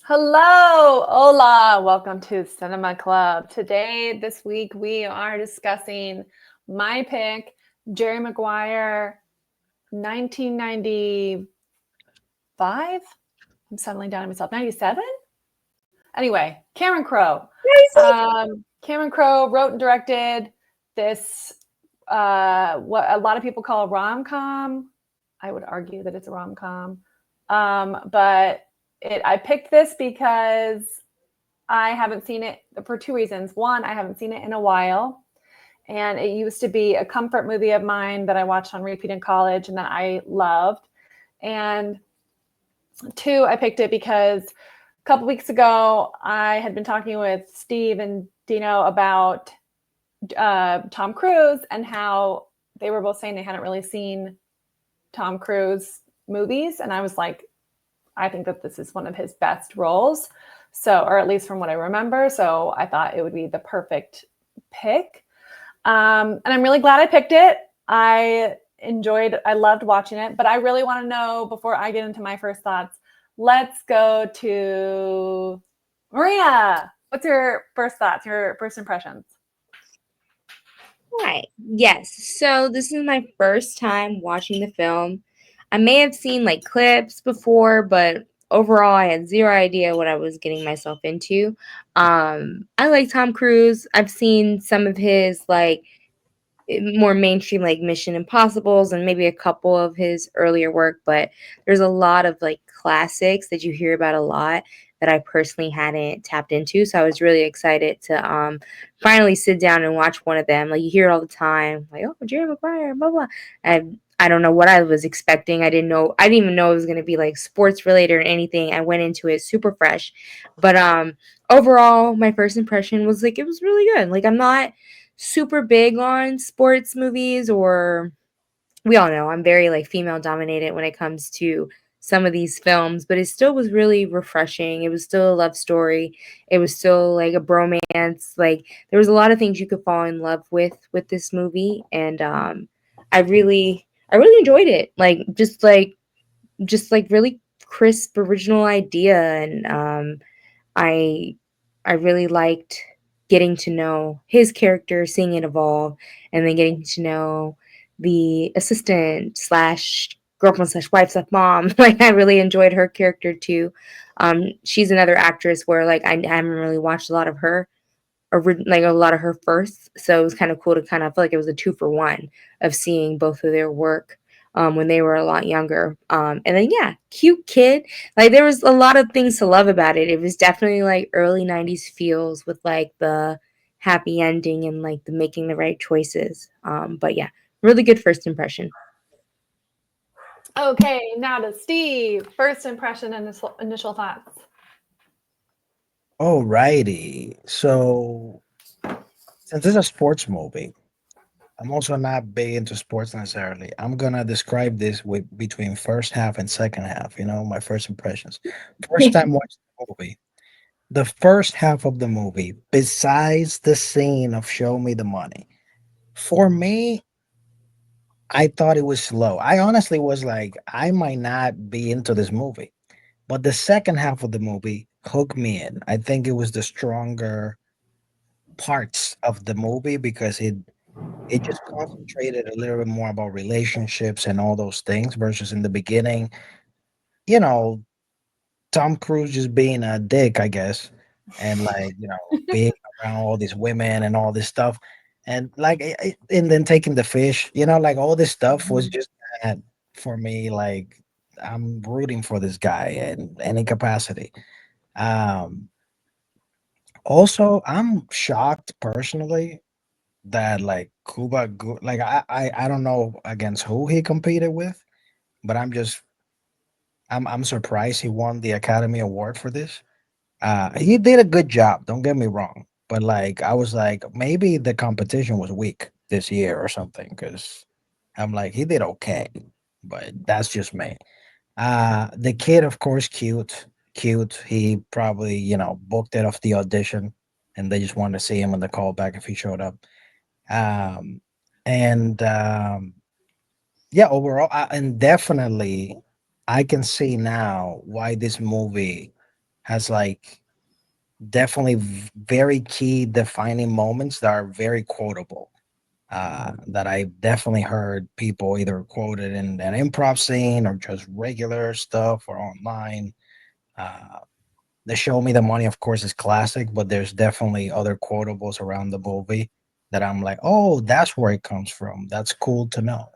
Hello, hola, welcome to Cinema Club. This week, we are discussing my pick, Jerry Maguire, 1995. I'm settling down on myself. 97? Anyway, Cameron Crowe. Cameron Crowe wrote and directed this, what a lot of people call a rom-com. I would argue that it's a rom-com. But I picked this because I haven't seen it for two reasons. One, I haven't seen it in a while. And it used to be a comfort movie of mine that I watched on repeat in college and that I loved. And two, I picked it because a couple weeks ago, I had been talking with Steve and Dino about Tom Cruise and how they were both saying they hadn't really seen Tom Cruise movies. And I was like, I think that this is one of his best roles. So, or at least from what I remember. So I thought it would be the perfect pick. And I'm really glad I picked it. I loved watching it, but I really want to know before I get into my first thoughts, let's go to Marina. What's your first thoughts, your first impressions? Right. Yes. So this is my first time watching the film. I may have seen like clips before, but overall I had zero idea what I was getting myself into. I like Tom Cruise. I've seen some of his like more mainstream like Mission Impossibles and maybe a couple of his earlier work, but there's a lot of like classics that you hear about a lot that I personally hadn't tapped into. So I was really excited to finally sit down and watch one of them. Like you hear it all the time, like, oh, Jerry Maguire, blah blah. And I don't know what I was expecting. I didn't even know it was gonna be like sports related or anything. I went into it super fresh. But overall my first impression was like it was really good. Like I'm not super big on sports movies, or we all know I'm very like female dominated when it comes to some of these films, but it still was really refreshing. It was still a love story. It was still like a bromance. Like there was a lot of things you could fall in love with this movie, and I really enjoyed it. Like just like really crisp original idea, and I I really liked getting to know his character, seeing it evolve, and then getting to know the assistant slash girlfriend slash wife slash mom. Like I really enjoyed her character too. She's another actress where like I haven't really watched a lot of her like a lot of her firsts, so it was kind of cool to kind of feel like it was a two for one of seeing both of their work when they were a lot younger. And then yeah, cute kid. Like there was a lot of things to love about it. It was definitely like early '90s feels with like the happy ending and like the making the right choices. But yeah, really good first impression. Okay, now to Steve. First impression and initial thoughts. Alrighty. So since it's a sports movie, I'm also not big into sports necessarily. I'm gonna describe this with between first half and second half. My first impressions. First time watching the movie, the first half of the movie, besides the scene of "Show Me the Money," for me, I thought it was slow. I honestly was like, I might not be into this movie, but the second half of the movie hooked me in. I think it was the stronger parts of the movie because it just concentrated a little bit more about relationships and all those things versus in the beginning, you know, Tom Cruise just being a dick, I guess, and like, being around all these women and all this stuff. And like, and then taking the fish, like all this stuff was just that for me. Like, I'm rooting for this guy in any capacity. Um, Also, I'm shocked personally that like like I don't know against who he competed with, but I'm surprised he won the Academy Award for this. He did a good job, don't get me wrong, but like I was like maybe the competition was weak this year or something because I'm like he did okay, but that's just me. The kid, of course, cute, cute. He probably booked it off the audition, and they just wanted to see him on the callback if he showed up. Um, and Yeah, overall, and definitely, I can see now why this movie has like definitely very key defining moments that are very quotable. That I definitely heard people either quoted in an improv scene or just regular stuff or online. Uh, the Show Me the Money, of course, is classic, but there's definitely other quotables around the movie that I'm like, oh, that's where it comes from. That's cool to know.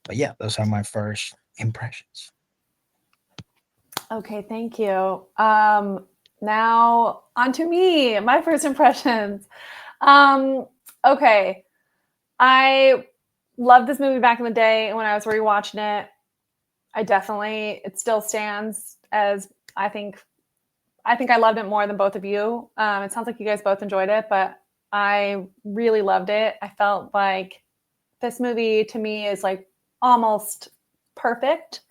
But yeah, those are my first impressions. Okay, thank you. Now on to me, my first impressions. Okay, I loved this movie back in the day, and when I was rewatching it, it still stands as I think I loved it more than both of you. It sounds like you guys both enjoyed it, but I really loved it. I felt like this movie to me is like almost perfect.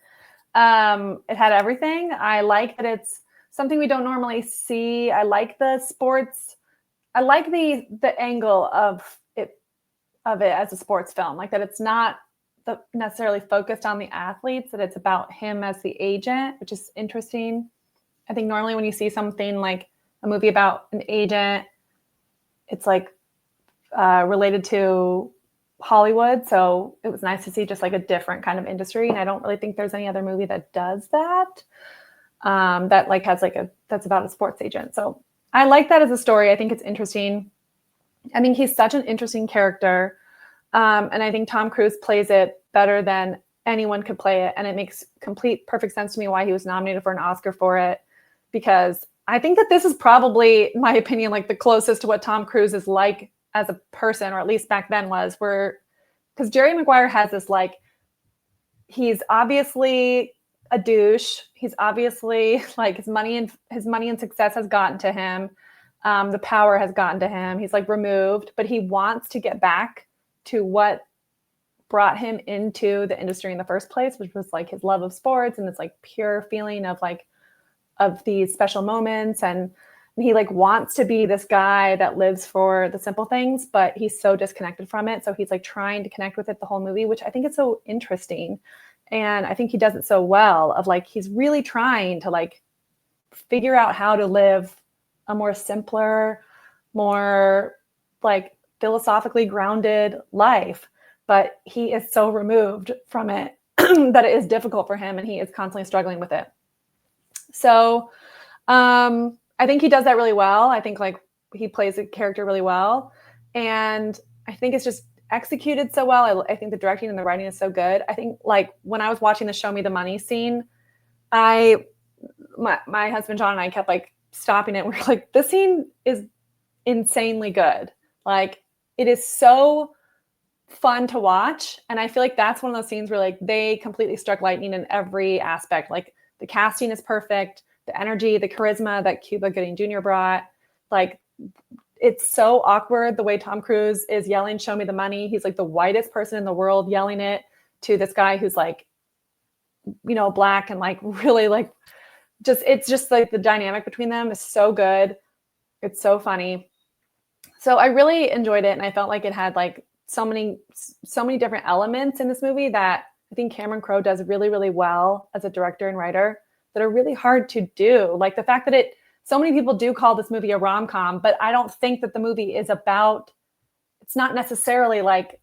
It had everything. I like that it's something we don't normally see. I like the sports. I like the angle of it as a sports film, like that it's not necessarily focused on the athletes, that it's about him as the agent, which is interesting. I think normally when you see something like a movie about an agent, it's like related to Hollywood. So it was nice to see just like a different kind of industry. And I don't really think there's any other movie that does that. That like has like that's about a sports agent. So I like that as a story. I think it's interesting. I think he's such an interesting character. And I think Tom Cruise plays it better than anyone could play it. And it makes perfect sense to me why he was nominated for an Oscar for it. Because I think that this is probably, in my opinion, like the closest to what Tom Cruise is like as a person, or at least back then was, because Jerry Maguire has this like, he's obviously a douche. He's obviously like his money and success has gotten to him. The power has gotten to him. He's like removed, but he wants to get back to what brought him into the industry in the first place, which was like his love of sports and this like pure feeling of like, of these special moments. And he like wants to be this guy that lives for the simple things, but he's so disconnected from it. So he's like trying to connect with it the whole movie, which I think is so interesting. And I think he does it so well, of like, he's really trying to like figure out how to live a more simpler, more like philosophically grounded life. But he is so removed from it that it is difficult for him, and he is constantly struggling with it. So I think he does that really well. I think like he plays a character really well. And I think it's just executed so well. I think the directing and the writing is so good. I think like when I was watching the Show Me the Money scene, my husband John and I kept like stopping it. We're like, this scene is insanely good. Like it is so fun to watch. And I feel like that's one of those scenes where like they completely struck lightning in every aspect. Like the casting is perfect, the energy, the charisma that Cuba Gooding Jr. brought. Like it's so awkward the way Tom Cruise is yelling, "Show me the money." He's like the whitest person in the world yelling it to this guy who's like, you know, black, and like really like it's just like the dynamic between them is so good. It's so funny. So I really enjoyed it, and I felt like it had like so many different elements in this movie that I think Cameron Crowe does really, really well as a director and writer that are really hard to do. Like the fact that so many people do call this movie a rom-com, but I don't think that the movie is about, it's not necessarily like,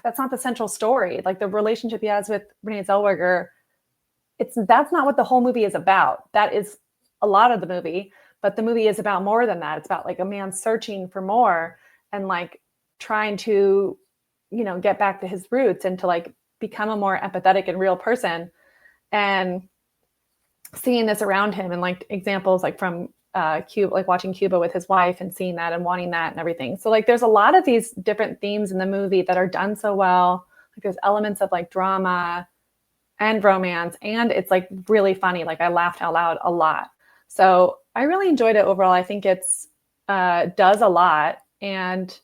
that's not the central story. Like the relationship he has with Renée Zellweger, that's not what the whole movie is about. That is a lot of the movie, but the movie is about more than that. It's about like a man searching for more and like trying to, you know, get back to his roots and to like become a more empathetic and real person. And seeing this around him and like examples like from Cuba, like watching Cuba with his wife and seeing that and wanting that and everything. So like there's a lot of these different themes in the movie that are done so well. Like there's elements of like drama and romance, and it's like really funny. Like I laughed out loud a lot. So I really enjoyed it overall. I think it's does a lot. And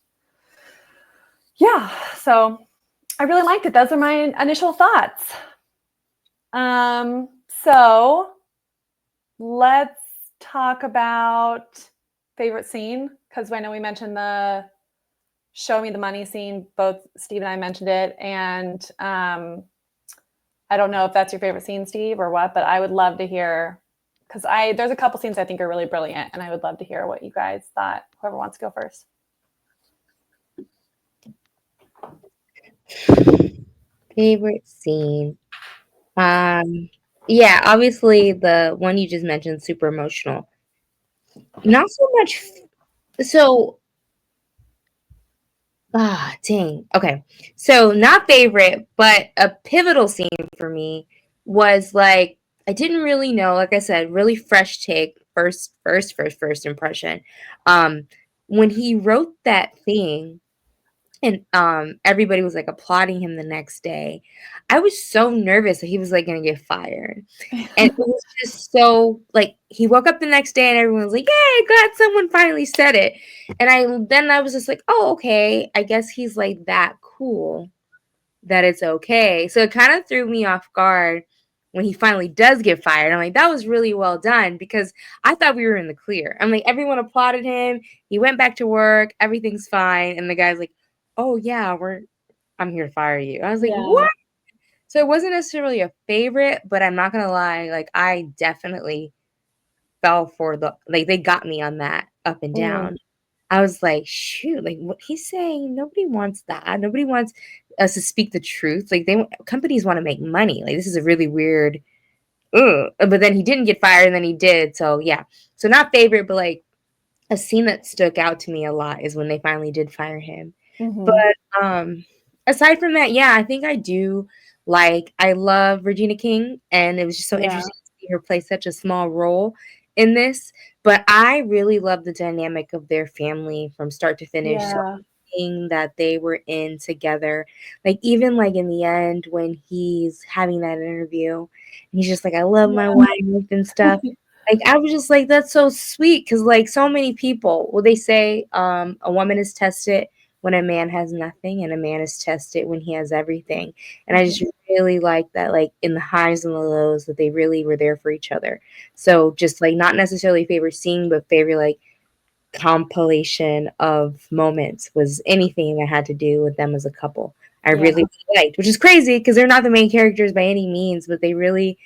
yeah, so I really liked it. Those are my initial thoughts. So let's talk about favorite scene, because I know we mentioned the Show Me the Money scene. Both Steve and I mentioned it. And I don't know if that's your favorite scene, Steve, or what, but I would love to hear because there's a couple scenes I think are really brilliant, and I would love to hear what you guys thought. Whoever wants to go first. Favorite scene. Yeah, obviously the one you just mentioned, super emotional. Not so much. So, dang. Okay. So, not favorite, but a pivotal scene for me was like, I didn't really know, like I said, really fresh take, first impression. When he wrote that thing, and everybody was like applauding him the next day, I was so nervous that he was like gonna get fired. And it was just so like he woke up the next day and everyone was like, "Yay, glad someone finally said it." And I was just like, "Oh, okay. I guess he's like that cool that it's okay." So it kind of threw me off guard when he finally does get fired. I'm like, that was really well done because I thought we were in the clear. I'm like, everyone applauded him. He went back to work. Everything's fine. And the guy's like, "Oh yeah, I'm here to fire you." I was like, Yeah. "What?" So it wasn't necessarily a favorite, but I'm not gonna lie, like I definitely fell for they got me on that up and down. I was like, shoot, like what he's saying, nobody wants that. Nobody wants us to speak the truth. Like companies want to make money. Like this is a really weird, but then he didn't get fired and then he did. So yeah. So not favorite, but like a scene that stuck out to me a lot is when they finally did fire him. But aside from that, yeah, I think I do I love Regina King, and it was just so interesting to see her play such a small role in this. But I really love the dynamic of their family from start to finish. So everything that they were in together. Like even like in the end when he's having that interview and he's just like, "I love my wife" and stuff. Like I was just like, that's so sweet because like so many people, well, they say a woman is tested when a man has nothing, and a man is tested when he has everything. And I just really like that, like in the highs and the lows, that they really were there for each other. So just like not necessarily favorite scene, but favorite like compilation of moments was anything that had to do with them as a couple. I really liked, which is crazy because they're not the main characters by any means, but they really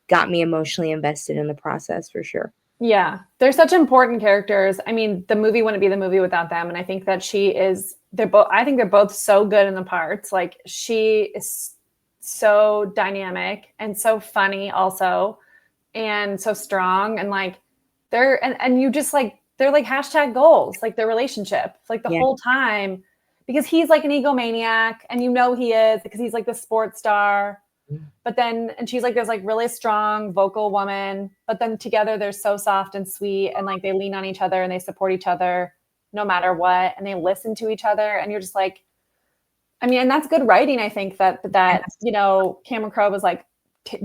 got me emotionally invested in the process for sure. Yeah, they're such important characters. I mean, the movie wouldn't be the movie without them. And I think that I think they're both so good in the parts. Like she is so dynamic and so funny also, and so strong. And like and you just like, they're like hashtag goals, like their relationship, like the whole time, because he's like an egomaniac and he is because he's like the sports star. But then, and she's like, there's like really strong vocal woman, but then together they're so soft and sweet and like they lean on each other and they support each other no matter what. And they listen to each other. And you're just like, I mean, and that's good writing. I think that Cameron Crowe was like,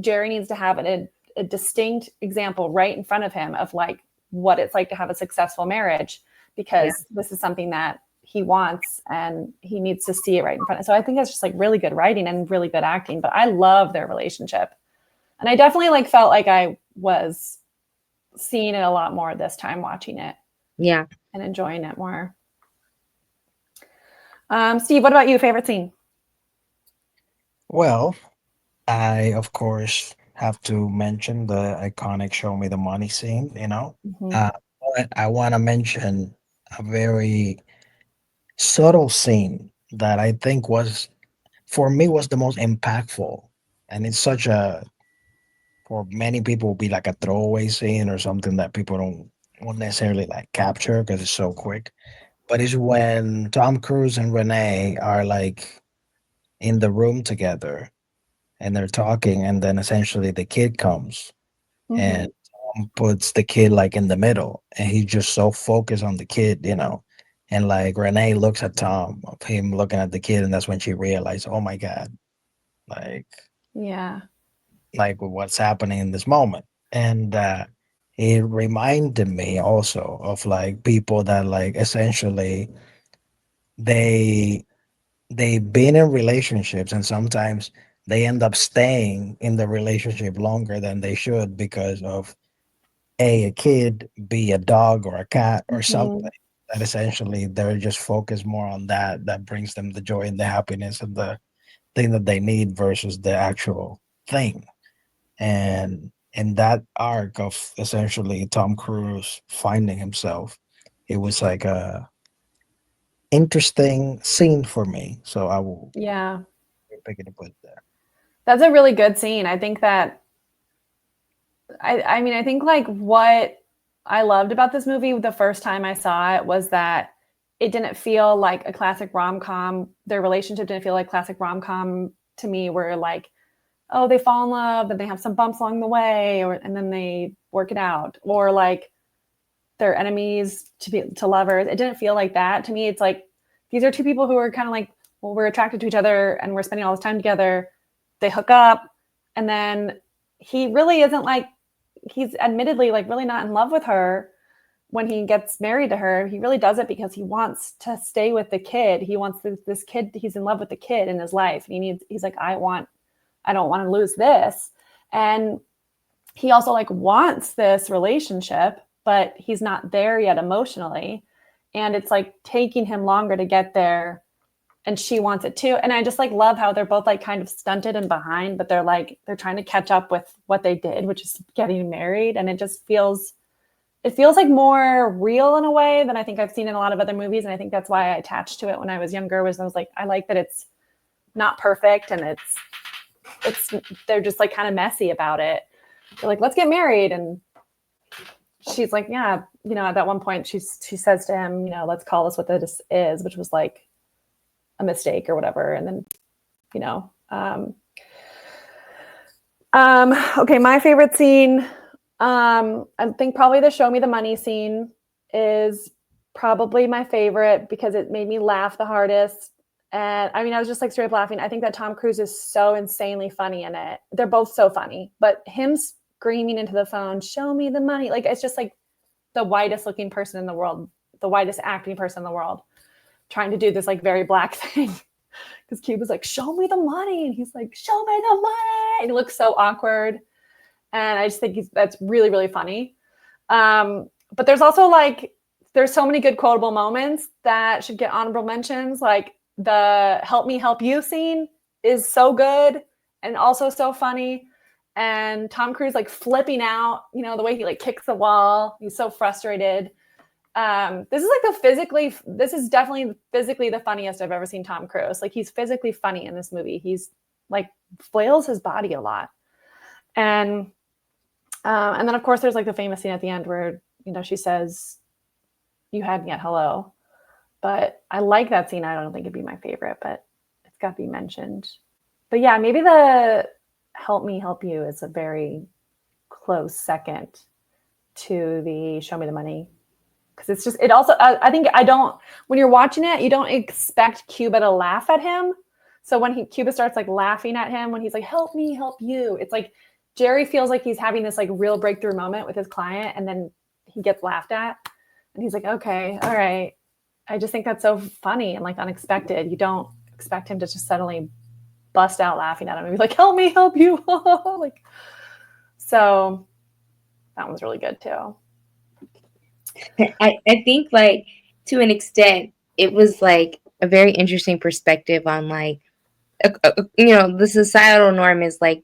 Jerry needs to have a distinct example right in front of him of like what it's like to have a successful marriage, because this is something that he wants and he needs to see it right in front. So I think that's just like really good writing and really good acting, but I love their relationship. And I definitely like felt like I was seeing it a lot more this time watching it. Yeah. And enjoying it more. Steve, what about you? Favorite scene? Well, I of course have to mention the iconic "Show Me the Money" scene. But I want to mention a very subtle scene that I think for me was the most impactful, and it's such a for many people be like a throwaway scene or something that people won't necessarily like capture because it's so quick. But it's when Tom Cruise and Renee are like in the room together and they're talking, and then essentially the kid comes and Tom puts the kid like in the middle, and he's just so focused on the kid. And like Renee looks at Tom of him looking at the kid, and that's when she realized, oh my God, like like what's happening in this moment. And it reminded me also of like people that like essentially they they've been in relationships, and sometimes they end up staying in the relationship longer than they should because of a kid, b a dog or a cat or something, that essentially they're just focused more on that brings them the joy and the happiness and the thing that they need versus the actual thing. And And that arc of essentially Tom Cruise finding himself, it was like a interesting scene for me. So I will Yeah. pick it up with there. That's a really good scene. I think that I mean, I think like what I loved about this movie the first time I saw it was that it didn't feel like a classic rom-com. Their relationship didn't feel like classic rom-com to me, where like, oh, they fall in love, and they have some bumps along the way, and then they work it out, or like they're enemies to lovers. It didn't feel like that to me. It's like these are two people who are kind of like, well, we're attracted to each other and we're spending all this time together. They hook up, and then he really isn't like, he's admittedly like really not in love with her when he gets married to her. He really does it because he wants to stay with the kid. He wants this kid. He's in love with the kid in his life. And he's like, I don't want to lose this. And he also like wants this relationship, but he's not there yet emotionally. And it's like taking him longer to get there. And she wants it too. And I just like love how they're both like kind of stunted and behind, but they're trying to catch up with what they did, which is getting married. And it feels like more real in a way than I think I've seen in a lot of other movies. And I think that's why I attached to it when I was younger, I was like, I like that it's not perfect, and they're just like kind of messy about it. They're like, let's get married. And she's like, yeah, at that one point she says to him, let's call this what this is, which was like a mistake or whatever. And then, okay, my favorite scene, I think probably the show me the money scene is probably my favorite because it made me laugh the hardest. And I mean, I was just like straight up laughing. I think that Tom Cruise is so insanely funny in it. They're both so funny, but him screaming into the phone, show me the money. Like, it's just like the whitest looking person in the world, the whitest acting person in the world, trying to do this like very black thing. Because Cuba's like, show me the money. And he's like, show me the money. And he looks so awkward. And I just think that's really, really funny. But there's also like, there's so many good quotable moments that should get honorable mentions. Like the help me help you scene is so good and also so funny. And Tom Cruise like flipping out, the way he like kicks the wall. He's so frustrated. This is definitely physically the funniest I've ever seen Tom Cruise. Like, he's physically funny in this movie. He's like flails his body a lot. And then of course there's like the famous scene at the end where, she says, you hadn't yet, hello. But I like that scene. I don't think it'd be my favorite, but it's got to be mentioned. But yeah, maybe the help me help you is a very close second to the show me the money. Because it's just, it also, I think when you're watching it, you don't expect Cuba to laugh at him. So when Cuba starts like laughing at him, when he's like, help me help you, it's like Jerry feels like he's having this like real breakthrough moment with his client, and then he gets laughed at. And he's like, okay, all right. I just think that's so funny and like unexpected. You don't expect him to just suddenly bust out laughing at him and be like, help me help you. Like, so that one's really good too. I think like to an extent it was like a very interesting perspective on like the societal norm is like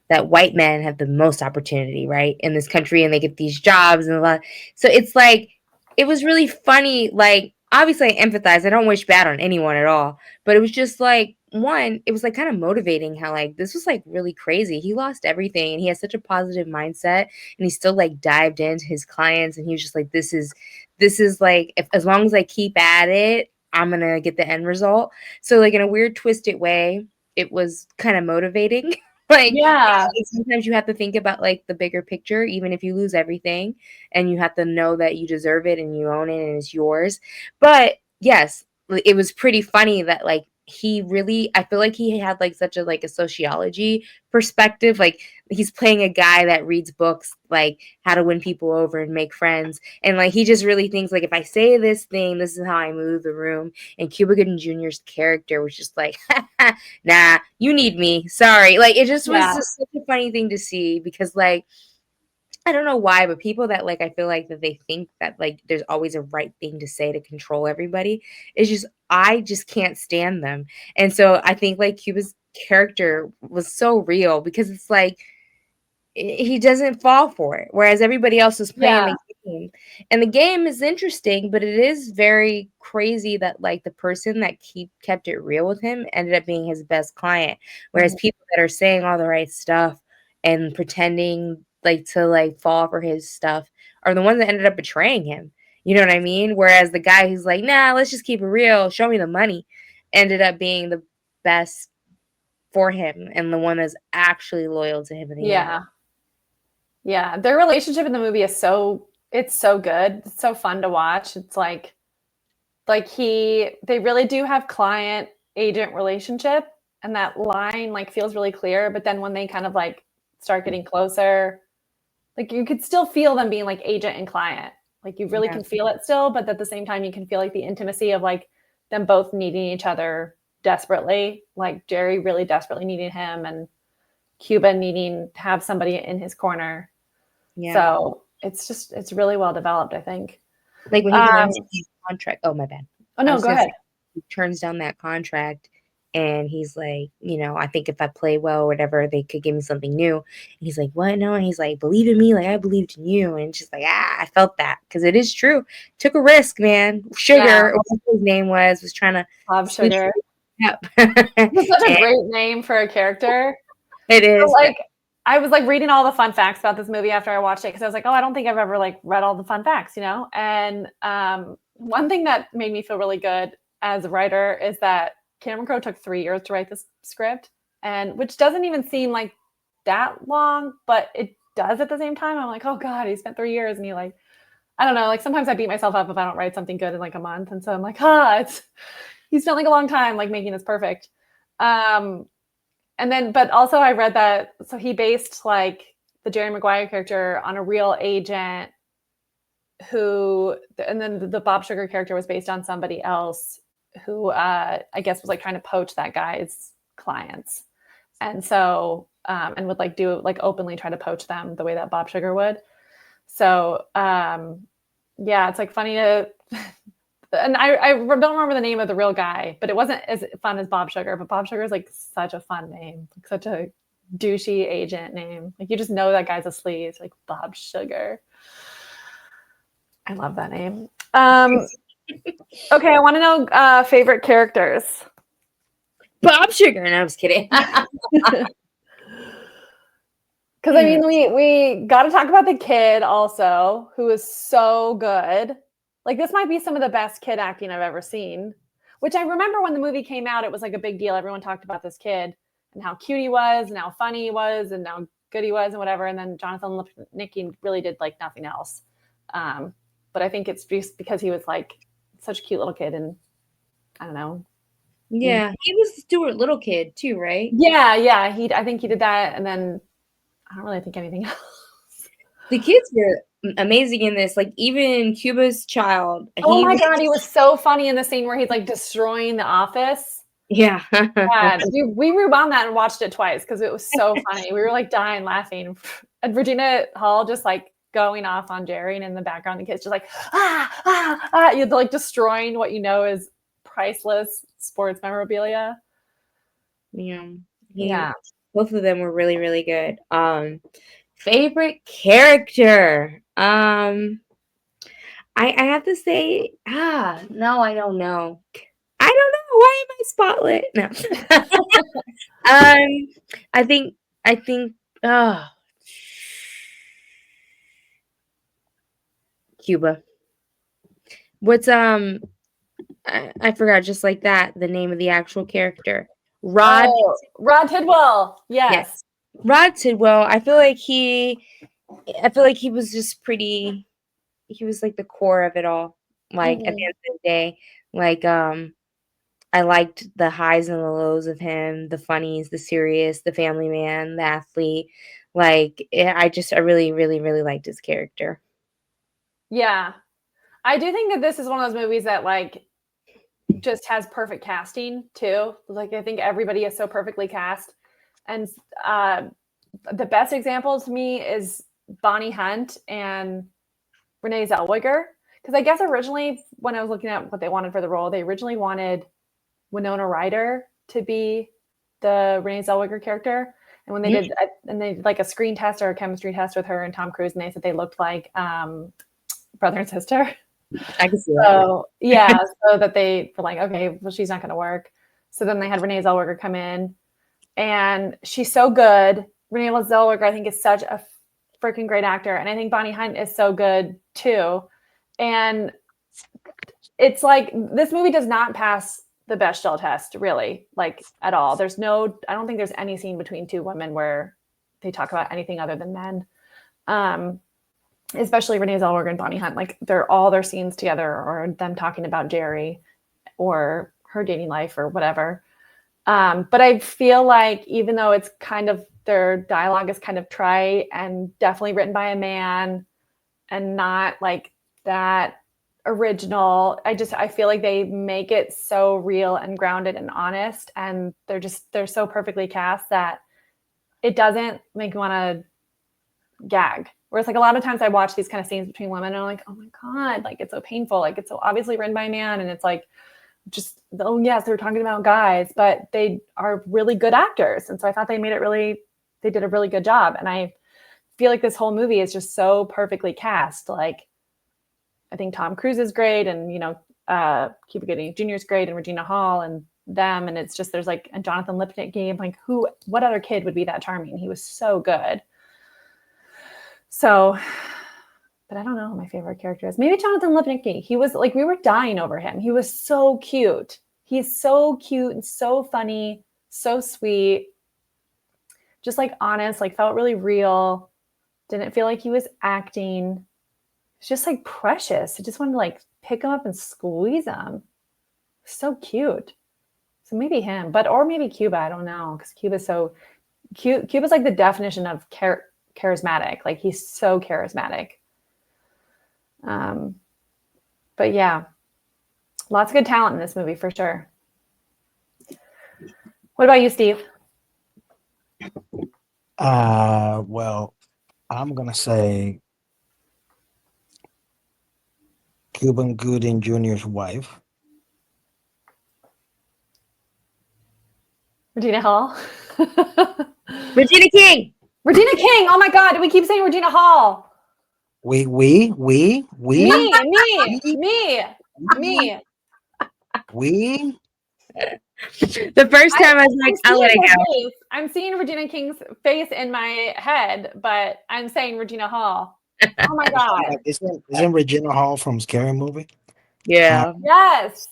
that white men have the most opportunity, right, in this country, and they get these jobs and a lot. So it's like it was really funny. Like, obviously I empathize. I don't wish bad on anyone at all, but it was just like, one, it was like kind of motivating how like this was like really crazy. He lost everything and he has such a positive mindset, and he still like dived into his clients, and he was just like, this is like, if as long as I keep at it, I'm gonna get the end result. So like in a weird twisted way, it was kind of motivating. Like, yeah, sometimes you have to think about like the bigger picture, even if you lose everything, and you have to know that you deserve it and you own it and it's yours. But yes, it was pretty funny that like I feel like he had like such a like a sociology perspective. Like, he's playing a guy that reads books like how to win people over and make friends, and like he just really thinks like, if I say this thing, this is how I move the room. And Cuba Gooding Jr.'s character was just like, nah, you need me, sorry. Like, it just was just such a funny thing to see, because like, I don't know why, but people that like, I feel like that they think that like there's always a right thing to say to control everybody. It's just, I just can't stand them. And so I think like Cuba's character was so real, because it's like, he doesn't fall for it, whereas everybody else is playing Yeah. the game. And the game is interesting, but it is very crazy that like the person that kept it real with him ended up being his best client, whereas people that are saying all the right stuff and pretending like to like fall for his stuff are the ones that ended up betraying him. You know what I mean? Whereas the guy who's like, nah, let's just keep it real, show me the money, ended up being the best for him and the one that's actually loyal to him in the end. Yeah. Yeah. Their relationship in the movie is it's so good. It's so fun to watch. It's like they really do have client agent relationship, and that line like feels really clear. But then when they kind of like start getting closer, like you could still feel them being like agent and client. Like you really can feel it still, but at the same time you can feel like the intimacy of like them both needing each other desperately. Like Jerry really desperately needing him, and Cuba needing to have somebody in his corner. Yeah. So it's really well developed, I think. Like when he turns down the contract. Oh, my bad. Oh no, go ahead. He turns down that contract and he's like, you know, I think if I play well or whatever, they could give me something new. And he's like, what? No. And he's like, believe in me. Like I believed in you. And just like, I felt that because it is true. Took a risk, man. Sugar, what his name was trying to Bob Sugar. Yep. It's such a great name for a character. It is. So, like I was like reading all the fun facts about this movie after I watched it because I was like, oh, I don't think I've ever like read all the fun facts, you know? And one thing that made me feel really good as a writer is that Cameron Crowe took 3 years to write this script, and which doesn't even seem like that long, but it does at the same time. I'm like, oh God, he spent 3 years, and he like, I don't know, like sometimes I beat myself up if I don't write something good in like a month. And so I'm like, he spent like a long time like making this perfect. And then, but also I read that, so he based like the Jerry Maguire character on a real agent and then the Bob Sugar character was based on somebody else who I guess was like trying to poach that guy's clients. And so, and would like do like openly try to poach them the way that Bob Sugar would. So, yeah, it's like funny to, and I don't remember the name of the real guy, but it wasn't as fun as Bob Sugar, but Bob Sugar is like such a fun name, like such a douchey agent name. Like you just know that guy's a sleaze, like Bob Sugar. I love that name. Okay, I want to know favorite characters. Bob Sugar. No, I was kidding. Because I mean, we got to talk about the kid also, who is so good. Like this might be some of the best kid acting I've ever seen. Which I remember when the movie came out, it was like a big deal. Everyone talked about this kid and how cute he was, and how funny he was, and how good he was, and whatever. And then Jonathan Lipnicki really did like nothing else. But I think it's just because he was like such a cute little kid, and I don't know. Yeah, he was the Stuart Little kid too, right? Yeah. I think he did that, and then I don't really think anything else. The kids were amazing in this. Like even Cuba's child. Oh my God, he was so funny in the scene where he's like destroying the office. Yeah. Yeah, we rewound that and watched it twice because it was so funny. We were like dying laughing. And Regina Hall just like going off on Jerry, and in the background the kids just like you're like destroying what you know is priceless sports memorabilia. Yeah. Both of them were really, really good. Favorite character. I have to say, no, I don't know. I don't know. Why am I spotlit? No. I think Cuba. What's I forgot just like that the name of the actual character. Rod Tidwell. Yes. Rod Tidwell. I feel like he was just pretty. He was like the core of it all. Like at the end of the day, like I liked the highs and the lows of him, the funnies, the serious, the family man, the athlete. Like I really, really, really liked his character. Yeah, I do think that this is one of those movies that like just has perfect casting too. Like I think everybody is so perfectly cast, and the best example to me is Bonnie Hunt and Renée Zellweger. Because I guess originally when I was looking at what they wanted for the role, they originally wanted Winona Ryder to be the Renée Zellweger character. And when they did, and they did like a screen test or a chemistry test with her and Tom Cruise, and they said they looked like brother and sister. I can see that. So yeah, so that they were like, okay, well, she's not going to work. So then they had Renée Zellweger come in, and she's so good. Renée Zellweger, I think, is such a freaking great actor, and I think Bonnie Hunt is so good too. And it's like this movie does not pass the Bechdel test, really, like at all. I don't think there's any scene between two women where they talk about anything other than men. Especially Renée Zellweger and Bonnie Hunt, like all their scenes together, or them talking about Jerry or her dating life or whatever. But I feel like even though it's kind of their dialogue is kind of trite and definitely written by a man and not like that original, I feel like they make it so real and grounded and honest, and they're so perfectly cast that it doesn't make me want to gag. Whereas like a lot of times I watch these kind of scenes between women and I'm like, oh my God, like it's so painful. Like it's so obviously written by a man, and it's like, just, oh yes, they're talking about guys, but they are really good actors. And so I thought they did a really good job. And I feel like this whole movie is just so perfectly cast. Like, I think Tom Cruise is great, and Cuba Gooding Jr. is great, and Regina Hall and them. And it's just, there's like a Jonathan Lipnicki. Like what other kid would be that charming? He was so good. So, but I don't know who my favorite character is. Maybe Jonathan Lipnicki. He was like, we were dying over him. He was so cute. He's so cute and so funny, so sweet, just like honest, like felt really real. Didn't feel like he was acting. It's just like precious. I just wanted to like pick him up and squeeze him. So cute. So maybe him, or maybe Cuba. I don't know, because Cuba's so cute. Cuba's like the definition of charismatic. Like he's so charismatic. But yeah, lots of good talent in this movie for sure. What about you, Steve? Well, I'm gonna say Cuba Gooding Jr.'s wife. Regina Hall. Regina King. Regina King. Oh my God. Do we keep saying Regina Hall? We. Me. We. The first time I was like, I'll let it go. I'm seeing Regina King's face in my head, but I'm saying Regina Hall. Oh my God. Isn't Regina Hall from Scary Movie? Yeah. Yes.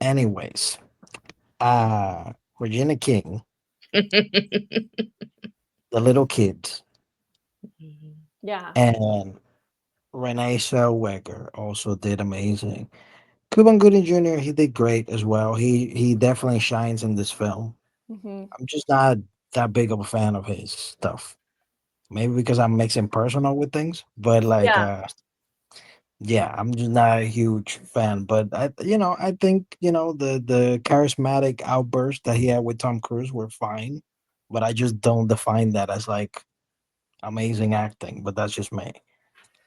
Anyways, Regina King, the little kids, Yeah. and Renée Zellweger also did amazing. Cuba Gooding Jr. He did great as well. He definitely shines in this film. Mm-hmm. I'm just not that big of a fan of his stuff. Maybe because I'm mixing personal with things, but like, yeah, I'm just not a huge fan. But I think the charismatic outbursts that he had with Tom Cruise were fine, but I just don't define that as like amazing acting. But that's just me.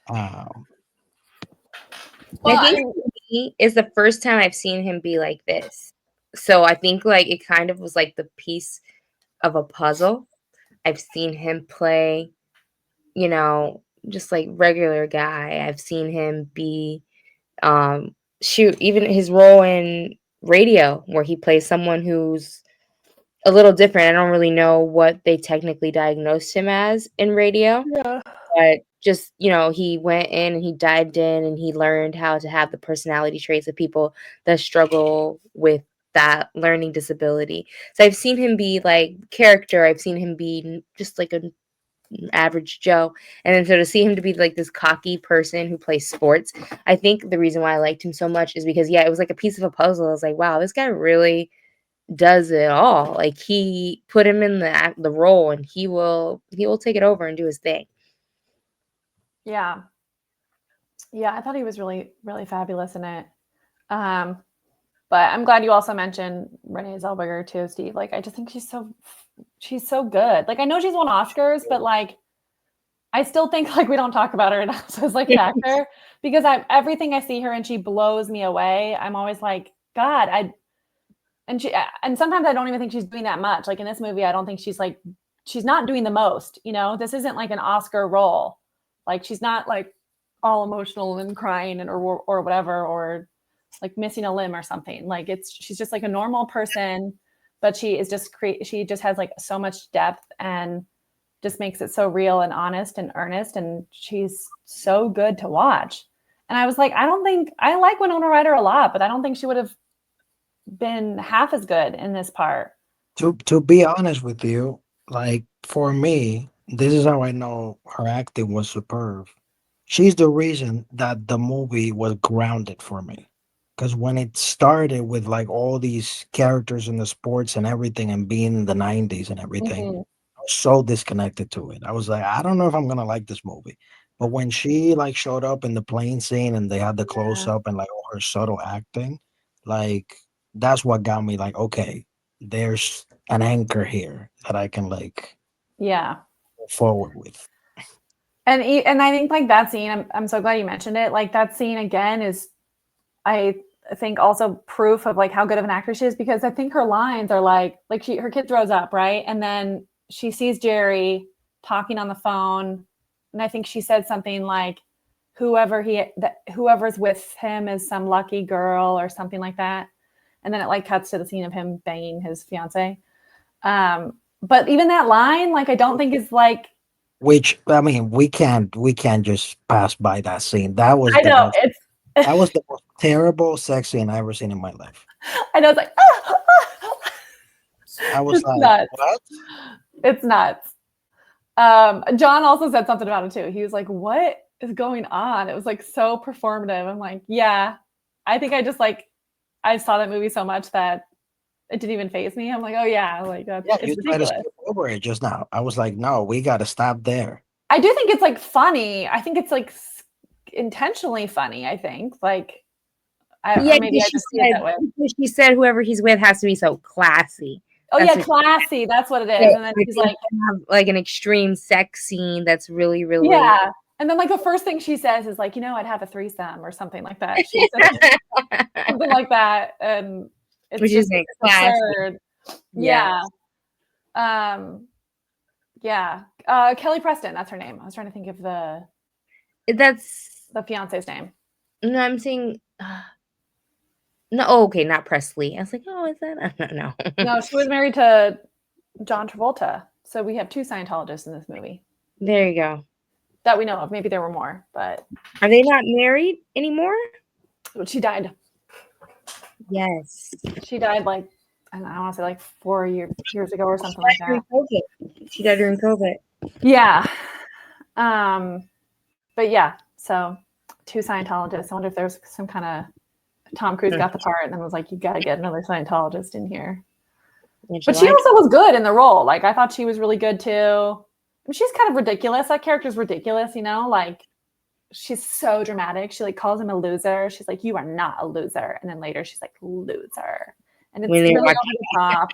Well, I think for me, it's the first time I've seen him be like this. So I think like it kind of was like the piece of a puzzle. I've seen him play, just like regular guy. I've seen him be even his role in Radio, where he plays someone who's a little different. I don't really know what they technically diagnosed him as in Radio. Yeah. But just, he went in and he dived in and he learned how to have the personality traits of people that struggle with that learning disability. So I've seen him be like character. I've seen him be just like an average Joe. And then so to see him to be like this cocky person who plays sports, I think the reason why I liked him so much is because, it was like a piece of a puzzle. I was like, wow, this guy really does it all. Like he put him in the role and he will take it over and do his thing. Yeah. Yeah, I thought he was really, really fabulous in it. But I'm glad you also mentioned Renée Zellweger too, Steve. Like, I just think she's so good. Like, I know she's won Oscars, but like, I still think like we don't talk about her enough as like an actor, because everything I see her and she blows me away. I'm always like, God, and sometimes I don't even think she's doing that much. Like in this movie, I don't think she's not doing the most, you know. This isn't like an Oscar role. Like she's not like all emotional and crying or whatever, or like missing a limb or something. Like she's just like a normal person, but she is just she just has like so much depth and just makes it so real and honest and earnest, and she's so good to watch. And I was like, I like Winona Ryder a lot, but I don't think she would have been half as good in this part. To be honest with you, like for me, this is how I know her acting was superb. She's the reason that the movie was grounded for me. Because when it started with like all these characters in the sports and everything and being in the 90s and everything, Mm-hmm. I was so disconnected to it. I was like, I don't know if I'm gonna like this movie. But when she like showed up in the plane scene and they had the close up and like all her subtle acting, like that's what got me like, okay, there's an anchor here that I can like Yeah. go forward with. And I think like that scene, I'm so glad you mentioned it. Like that scene again is, I think, also proof of like how good of an actress she is, because I think her lines are like her kid throws up, right? And then she sees Jerry talking on the phone, and I think she said something like, whoever's with him is some lucky girl or something like that. And then it like cuts to the scene of him banging his fiance. But even that line, like I don't think is like, Which I mean, we can't just pass by that scene. That was I the know most it's that was the most terrible sex scene I ever seen in my life. I know it's like I was it's like, nuts. what? It's nuts. John also said something about it too. He was like, what is going on? It was like so performative. I'm like, yeah, I think I saw that movie so much that it didn't even faze me. I'm like, oh yeah, like Yeah, it's you tried to ridiculous. skip over it just now. I was like, no, we got to stop there. I do think it's like funny. I think it's like intentionally funny. I think like, or maybe I just see it that way. She said whoever he's with has to be so classy. Oh That's yeah, classy. That's what it is. Yeah, And then she's like, have like an extreme sex scene that's really, really yeah. And then like the first thing she says is like, I'd have a threesome or something like that. She said something like that, and it's which just is absurd. Yeah. Yeah. Yeah. Kelly Preston, that's her name. I was trying to think of That's the fiance's name. no, I'm saying no. Oh, okay, not Presley. I was like, oh, is that? I don't know. No, she was married to John Travolta. So we have 2 Scientologists in this movie There you go. that we know of. Maybe there were more, but Are they not married anymore? she died. Yes. She died like, I want to say like 4 years ago or something like that. She died during COVID. Yeah. But yeah, so 2 Scientologists. I wonder if there's some kind of Tom Cruise got the part and then was like, you got to get another Scientologist in here. But she also was good in the role. Like I thought she was really good too. I mean, she's kind of ridiculous. That character's ridiculous, like she's so dramatic. She like calls him a loser. She's like, you are not a loser. And then later she's like, loser. And it's really over the top.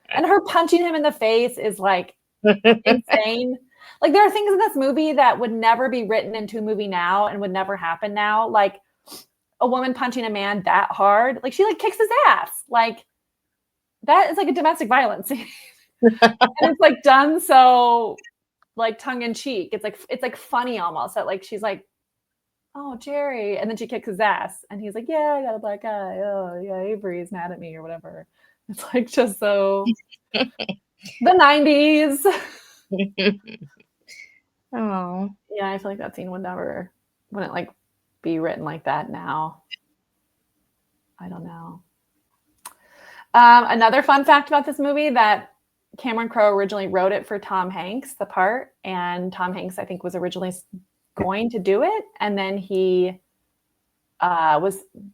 And her punching him in the face is like insane. Like there are things in this movie that would never be written into a movie now and would never happen now. Like a woman punching a man that hard. Like she like kicks his ass. Like that is like a domestic violence scene. And it's like done so like tongue in cheek. It's like funny almost that like she's like, oh, Jerry. And then she kicks his ass. And he's like, yeah, I got a black eye. Oh, yeah, Avery's mad at me or whatever. It's like just so the 90s. Oh. Yeah, I feel like that scene wouldn't like be written like that now. I don't know. Another fun fact about this movie that Cameron Crowe originally wrote it for Tom Hanks, the part. And Tom Hanks, I think, was originally going to do it. And then he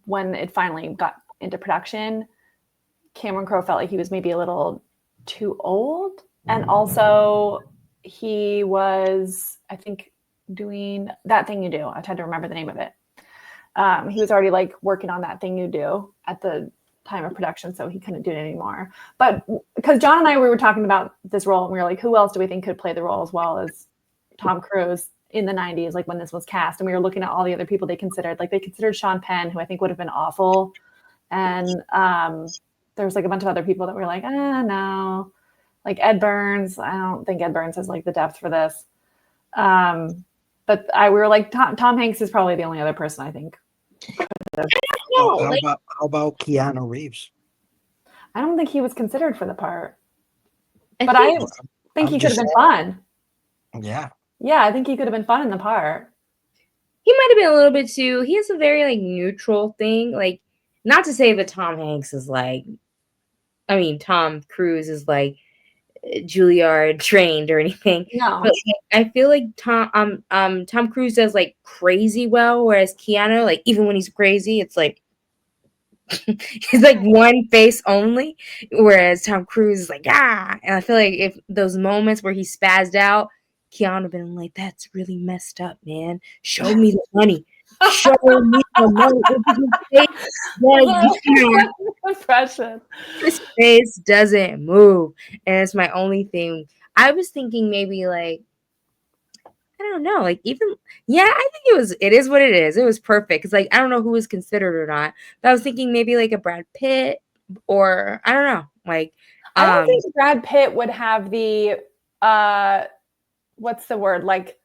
when it finally got into production, Cameron Crowe felt like he was maybe a little too old. And also he was, I think, doing That Thing You Do. I tried to remember the name of it. He was already like working on That Thing You Do at the time of production, so he couldn't do it anymore. But because John and I, we were talking about this role, and we were like, who else do we think could play the role as well as Tom Cruise in the 90s, like when this was cast? And we were looking at all the other people they considered. Like they considered Sean Penn, who I think would have been awful. And there was like a bunch of other people that were like, no, like Ed Burns. I don't think Ed Burns has like the depth for this. But we were like, Tom Hanks is probably the only other person I think. How about Keanu Reeves? I don't think he was considered for the part. But I think he could have been fun. Yeah. Yeah, I think he could have been fun in the part. He might have been a little bit too. He has a very like neutral thing. Like, not to say that Tom Hanks is like, I mean, Tom Cruise is like Juilliard trained or anything. No. But like, I feel like Tom Cruise does like crazy well, whereas Keanu, like even when he's crazy, it's like he's like one face only, whereas Tom Cruise is like and I feel like if those moments where he spazzed out, Keanu been like, that's really messed up, man. Show me the money. Show me the money. Impression. His face doesn't move, and it's my only thing. I was thinking maybe like, I don't know, like even I think it is what it is. It was perfect because like I don't know who was considered or not, but I was thinking maybe like a Brad Pitt or I don't know, like I don't think Brad Pitt would have the what's the word, like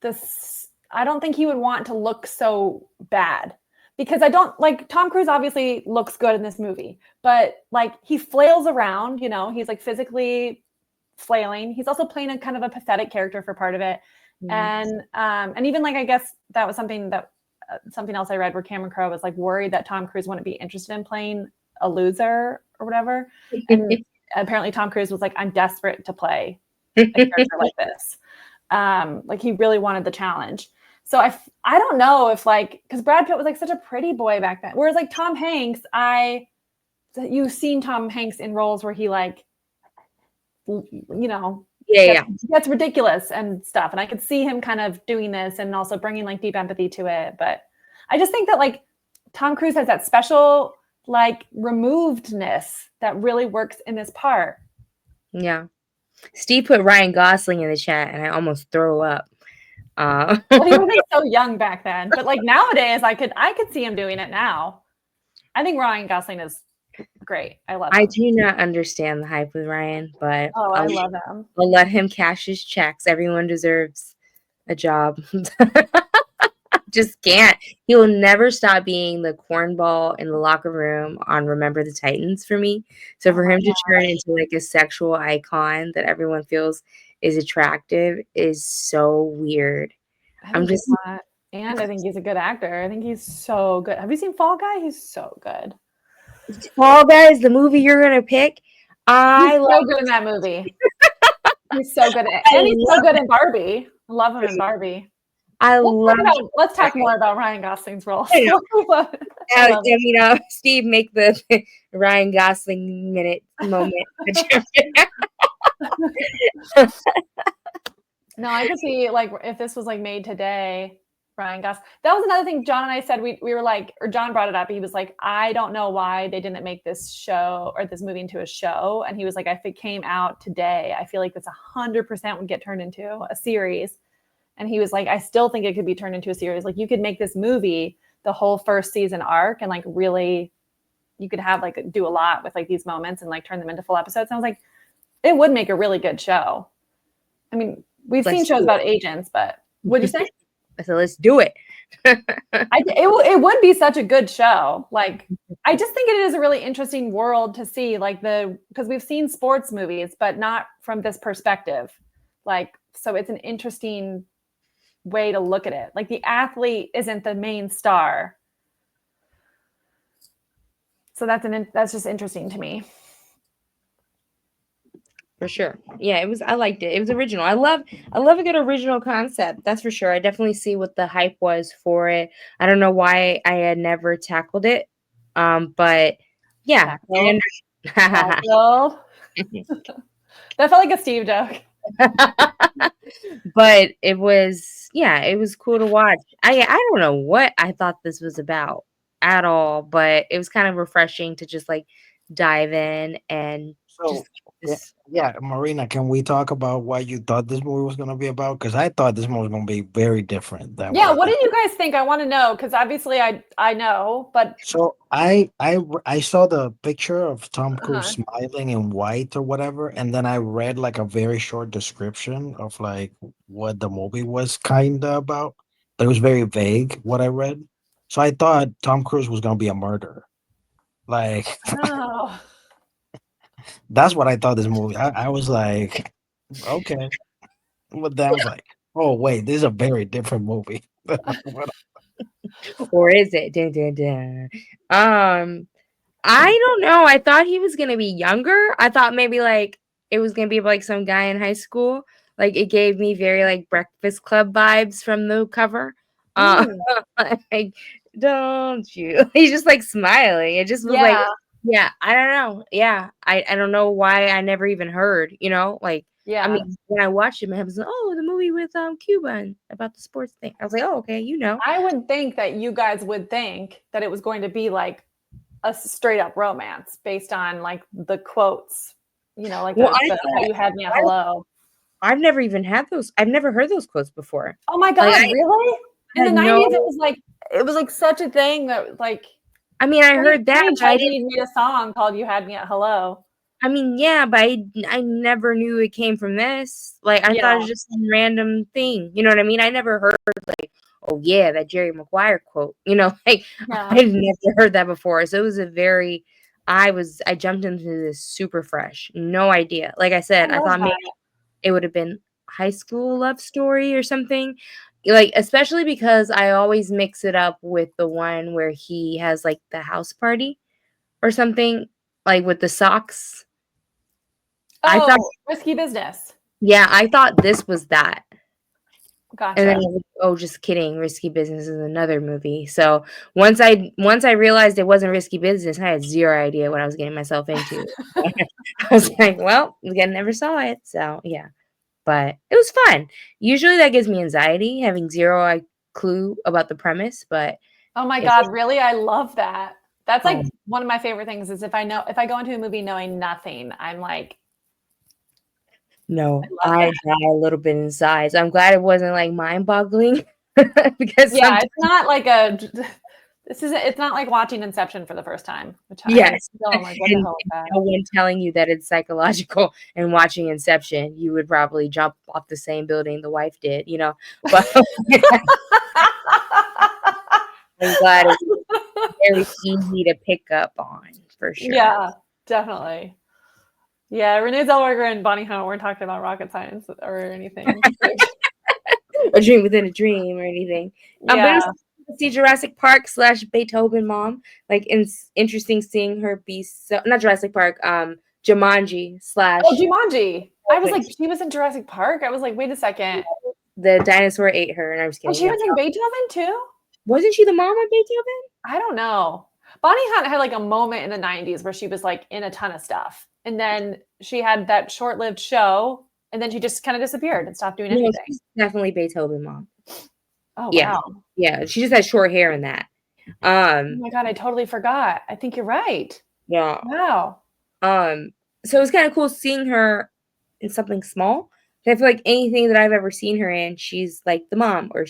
this. I don't think he would want to look so bad because I don't like Tom Cruise obviously looks good in this movie, but like he flails around, you know, he's like physically flailing. He's also playing a kind of a pathetic character for part of it. And even like, I guess that was something else I read where Cameron Crowe was like worried that Tom Cruise wouldn't be interested in playing a loser or whatever. And apparently Tom Cruise was like, I'm desperate to play a character like this. Like he really wanted the challenge. So I don't know if like, because Brad Pitt was like such a pretty boy back then. Whereas like Tom Hanks, you've seen Tom Hanks in roles where he like, you know, gets ridiculous and stuff. And I could see him kind of doing this and also bringing like deep empathy to it. But I just think that like Tom Cruise has that special like removedness that really works in this part. Yeah. Steve put Ryan Gosling in the chat and I almost throw up. Well, he was so young back then, but like nowadays I could see him doing it now. I think Ryan Gosling is great. I love him. I do not understand the hype with Ryan, but I love him. I'll let him cash his checks. Everyone deserves a job. Just can't. He will never stop being the cornball in the locker room on Remember the Titans for me. So for him to turn into like a sexual icon that everyone feels is attractive is so weird. And I think he's a good actor. I think he's so good. Have you seen Fall Guy? He's so good. Fall Guy is the movie you're gonna pick. He's so good in that movie. He's so good and he's so good in Barbie. I love him in Barbie. Let's talk more about Ryan Gosling's role. Steve, make the Ryan Gosling moment. No, I could see like if this was like made today, Ryan Gosling. That was another thing John and I said. We were like, or John brought it up. He was like, I don't know why they didn't make this show or this movie into a show. And he was like, if it came out today, I feel like this 100% would get turned into a series. And he was like, I still think it could be turned into a series. Like you could make this movie the whole first season arc and like really, you could have like do a lot with like these moments and like turn them into full episodes. And I was like, it would make a really good show. I mean, we've seen shows about agents, but what'd you say? So let's do it. It would be such a good show. Like, I just think it is a really interesting world to see, like because we've seen sports movies, but not from this perspective. Like, so it's an interesting way to look at it. Like the athlete isn't the main star. So that's just interesting to me. For sure. Yeah, I liked it. It was original. I love a good original concept. That's for sure. I definitely see what the hype was for it. I don't know why I had never tackled it. But yeah. That felt like a Steve joke. But it was cool to watch. I don't know what I thought this was about at all, but it was kind of refreshing to just like dive in and just Yeah, Marina, can we talk about what you thought this movie was going to be about? Because I thought this movie was going to be very different than Yeah, what what did you guys think? I want to know because obviously I know, but So I saw the picture of Tom Cruise uh-huh. smiling in white or whatever, and then I read like a very short description of like what the movie was kind of about. It was very vague what I read, so I thought Tom Cruise was going to be a murderer. Like Oh. that's what I thought this movie. I was like, okay, but then I was like, oh wait, this is a very different movie. What- Or is it? Dun, dun, dun. I don't know. I thought he was gonna be younger. I thought maybe like it was gonna be like some guy in high school. Like it gave me very like Breakfast Club vibes from the cover. Uh, Mm, like, don't you? He's just like smiling. It just was like, yeah, yeah, I don't know. Yeah, I don't know why I never even heard. Like I yeah. mean, when I watched him, I was like, oh, the movie with Cuba and about the sports thing. I was like, oh, okay, I would think that you guys would think that it was going to be like a straight up romance based on like the quotes, like Well, how you had me at hello. I've never even had those. I've never heard those quotes before. Oh my Like God, really? In the had 90s, no. it was like such a thing that like I mean, I 20 heard that, but I didn't. made a song called You Had Me at Hello. I mean, yeah, but I never knew it came from this. Like, I thought it Yeah. was just some random thing. You know what I mean? I never heard like, oh yeah, that Jerry Maguire quote. Like Yeah. I've never heard that before. So it was a very. I jumped into this super fresh, no idea. Like I said, I love thought maybe that. it would have been high school love story or something. Like, especially because I always mix it up with the one where he has like the house party or something, like with the socks. I thought, Oh, Risky Business. yeah, I thought this was that. And then I Gotcha. was like, oh, just kidding. Risky Business is another movie. So once I realized it wasn't Risky Business, I had zero idea what I was getting myself into. I was like, well, again, never saw it. So yeah. But it was fun. Usually that gives me anxiety, having zero clue about the premise, but Oh my if God, really? I love that. That's oh, like one of my favorite things is if I go into a movie knowing nothing, I'm like, I no, love I that. die a little bit in size. I'm glad it wasn't like mind-boggling because Yeah, sometimes it's not like it's not like watching Inception for the first time, which I'm yes, still like, what the and hell is that? no one telling you that it's psychological and watching Inception, you would probably jump off the same building the wife did. But I'm glad it's very easy to pick up on for sure. Yeah, definitely. Yeah, Renée Zellweger and Bonnie Hunt weren't talking about rocket science or anything. A dream within a dream or anything. But it was Yeah. cool to see Jurassic Park / Beethoven mom. Like interesting seeing her be so not Jurassic Park, Jumanji / Oh, Jumanji. I was like, Beethoven. she was in Jurassic Park. I was like, wait a second. The dinosaur ate her, and I was Oh, kidding. she was in Beethoven too? Wasn't she the mom of Beethoven? I don't know. Bonnie Hunt had like a moment in the 90s where she was like in a ton of stuff. And then she had that short-lived show and then she just kind of disappeared and stopped doing No, anything. she's definitely Beethoven mom. Oh, Yeah, wow. yeah. She just had short hair in that. Oh my God, I totally forgot. I think you're right. Yeah. Wow. So it was kind of cool seeing her in something small. I feel like anything that I've ever seen her in, she's like the mom, or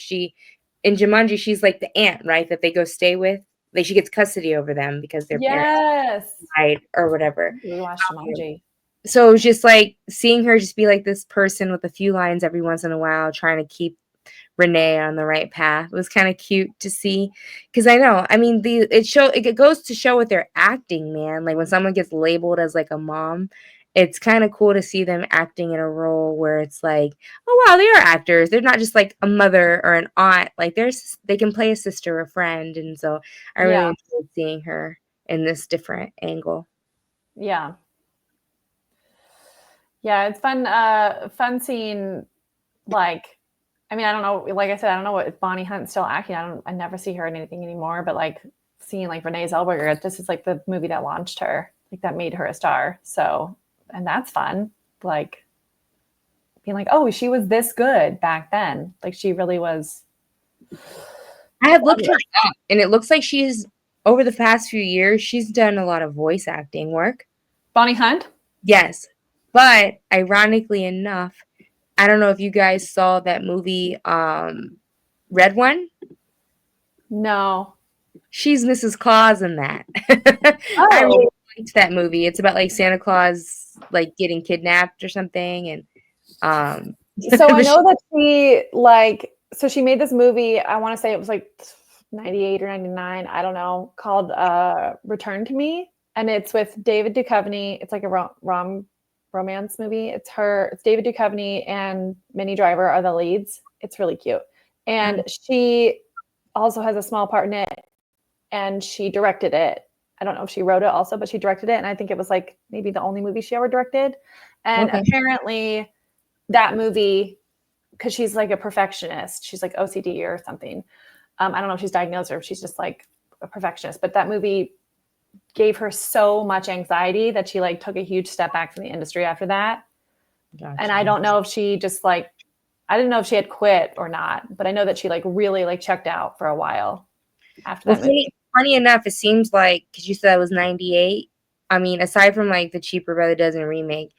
in Jumanji, she's like the aunt, right? That they go stay with. Like she gets custody over them because their parents Yes. died or whatever. We watched Jumanji. So it was just like seeing her just be like this person with a few lines every once in a while, trying to keep Renee on the right path. It was kind of cute to see because I know, I mean, it goes to show with their acting, man. Like when someone gets labeled as like a mom, it's kind of cool to see them acting in a role where it's like, oh wow, they are actors. They're not just like a mother or an aunt. Like they can play a sister or a friend, and so I really Yeah. enjoyed seeing her in this different angle. Yeah. Yeah, it's fun seeing like I mean, I don't know, like I said, I don't know what Bonnie Hunt's still acting. I never see her in anything anymore, but like seeing like Renee Zellweger, this is like the movie that launched her, like that made her a star. So, and that's fun. Like being like, oh, she was this good back then. Like she really was. I have looked her up, and it looks like she's over the past few years, she's done a lot of voice acting work. Bonnie Hunt? Yes. But ironically enough, I don't know if you guys saw that movie, Red One. No. She's Mrs. Claus in that. I really Oh, liked that movie. It's about like Santa Claus like getting kidnapped or something, and so I but know that she made this movie, I want to say it was like 98 or 99, I don't know, called Return to Me. And it's with David Duchovny. It's like a romance movie. It's David Duchovny and Minnie Driver are the leads. It's really cute. And she also has a small part in it, and she directed it. I don't know if she wrote it also, but she directed it. And I think it was like maybe the only movie she ever directed. And apparently that movie, because she's like a perfectionist, she's like OCD or something. I don't know if she's diagnosed or if she's just like a perfectionist, but that movie gave her so much anxiety that she like took a huge step back from the industry after that. Gotcha. And I don't know if she just like, I didn't know if she had quit or not, but I know that she like really like checked out for a while after that movie. Funny enough, it seems like, because you said it was 98. I mean, aside from like the Cheaper by the Dozen remake,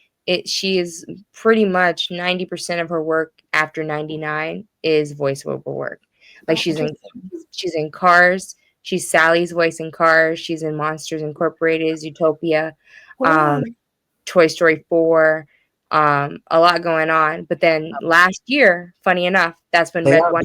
she is pretty much 90% of her work after 99 is voiceover work. Like she's in Cars. She's Sally's voice in Cars. She's in Monsters Incorporated, Zootopia, Toy Story 4. A lot going on. But then last year, funny enough, that's when Red One.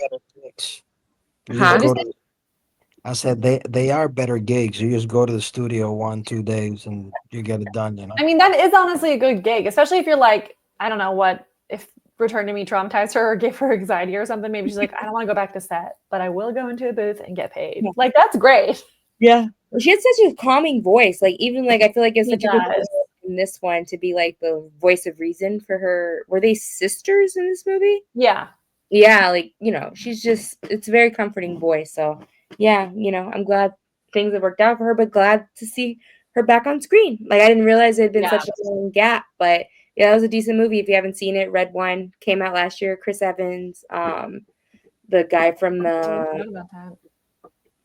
I said they are better gigs. You just go to the studio 1-2 days and you get it done, you know. I mean, that is honestly a good gig, especially if you're like, I don't know what, if Return to Me traumatized her or gave her anxiety or something. Maybe she's like, I don't want to go back to set, but I will go into a booth and get paid. Like, that's great. Yeah. She had such a calming voice. Like, even like, I feel like it's such a good voice in this one to be like the voice of reason for her. Were they sisters in this movie? Yeah. Yeah. Like, you know, it's a very comforting voice. So yeah, you know, I'm glad things have worked out for her, but glad to see her back on screen. Like, I didn't realize it had been such a long gap, but yeah, that was a decent movie. If you haven't seen it, Red One came out last year. Chris Evans, the guy from the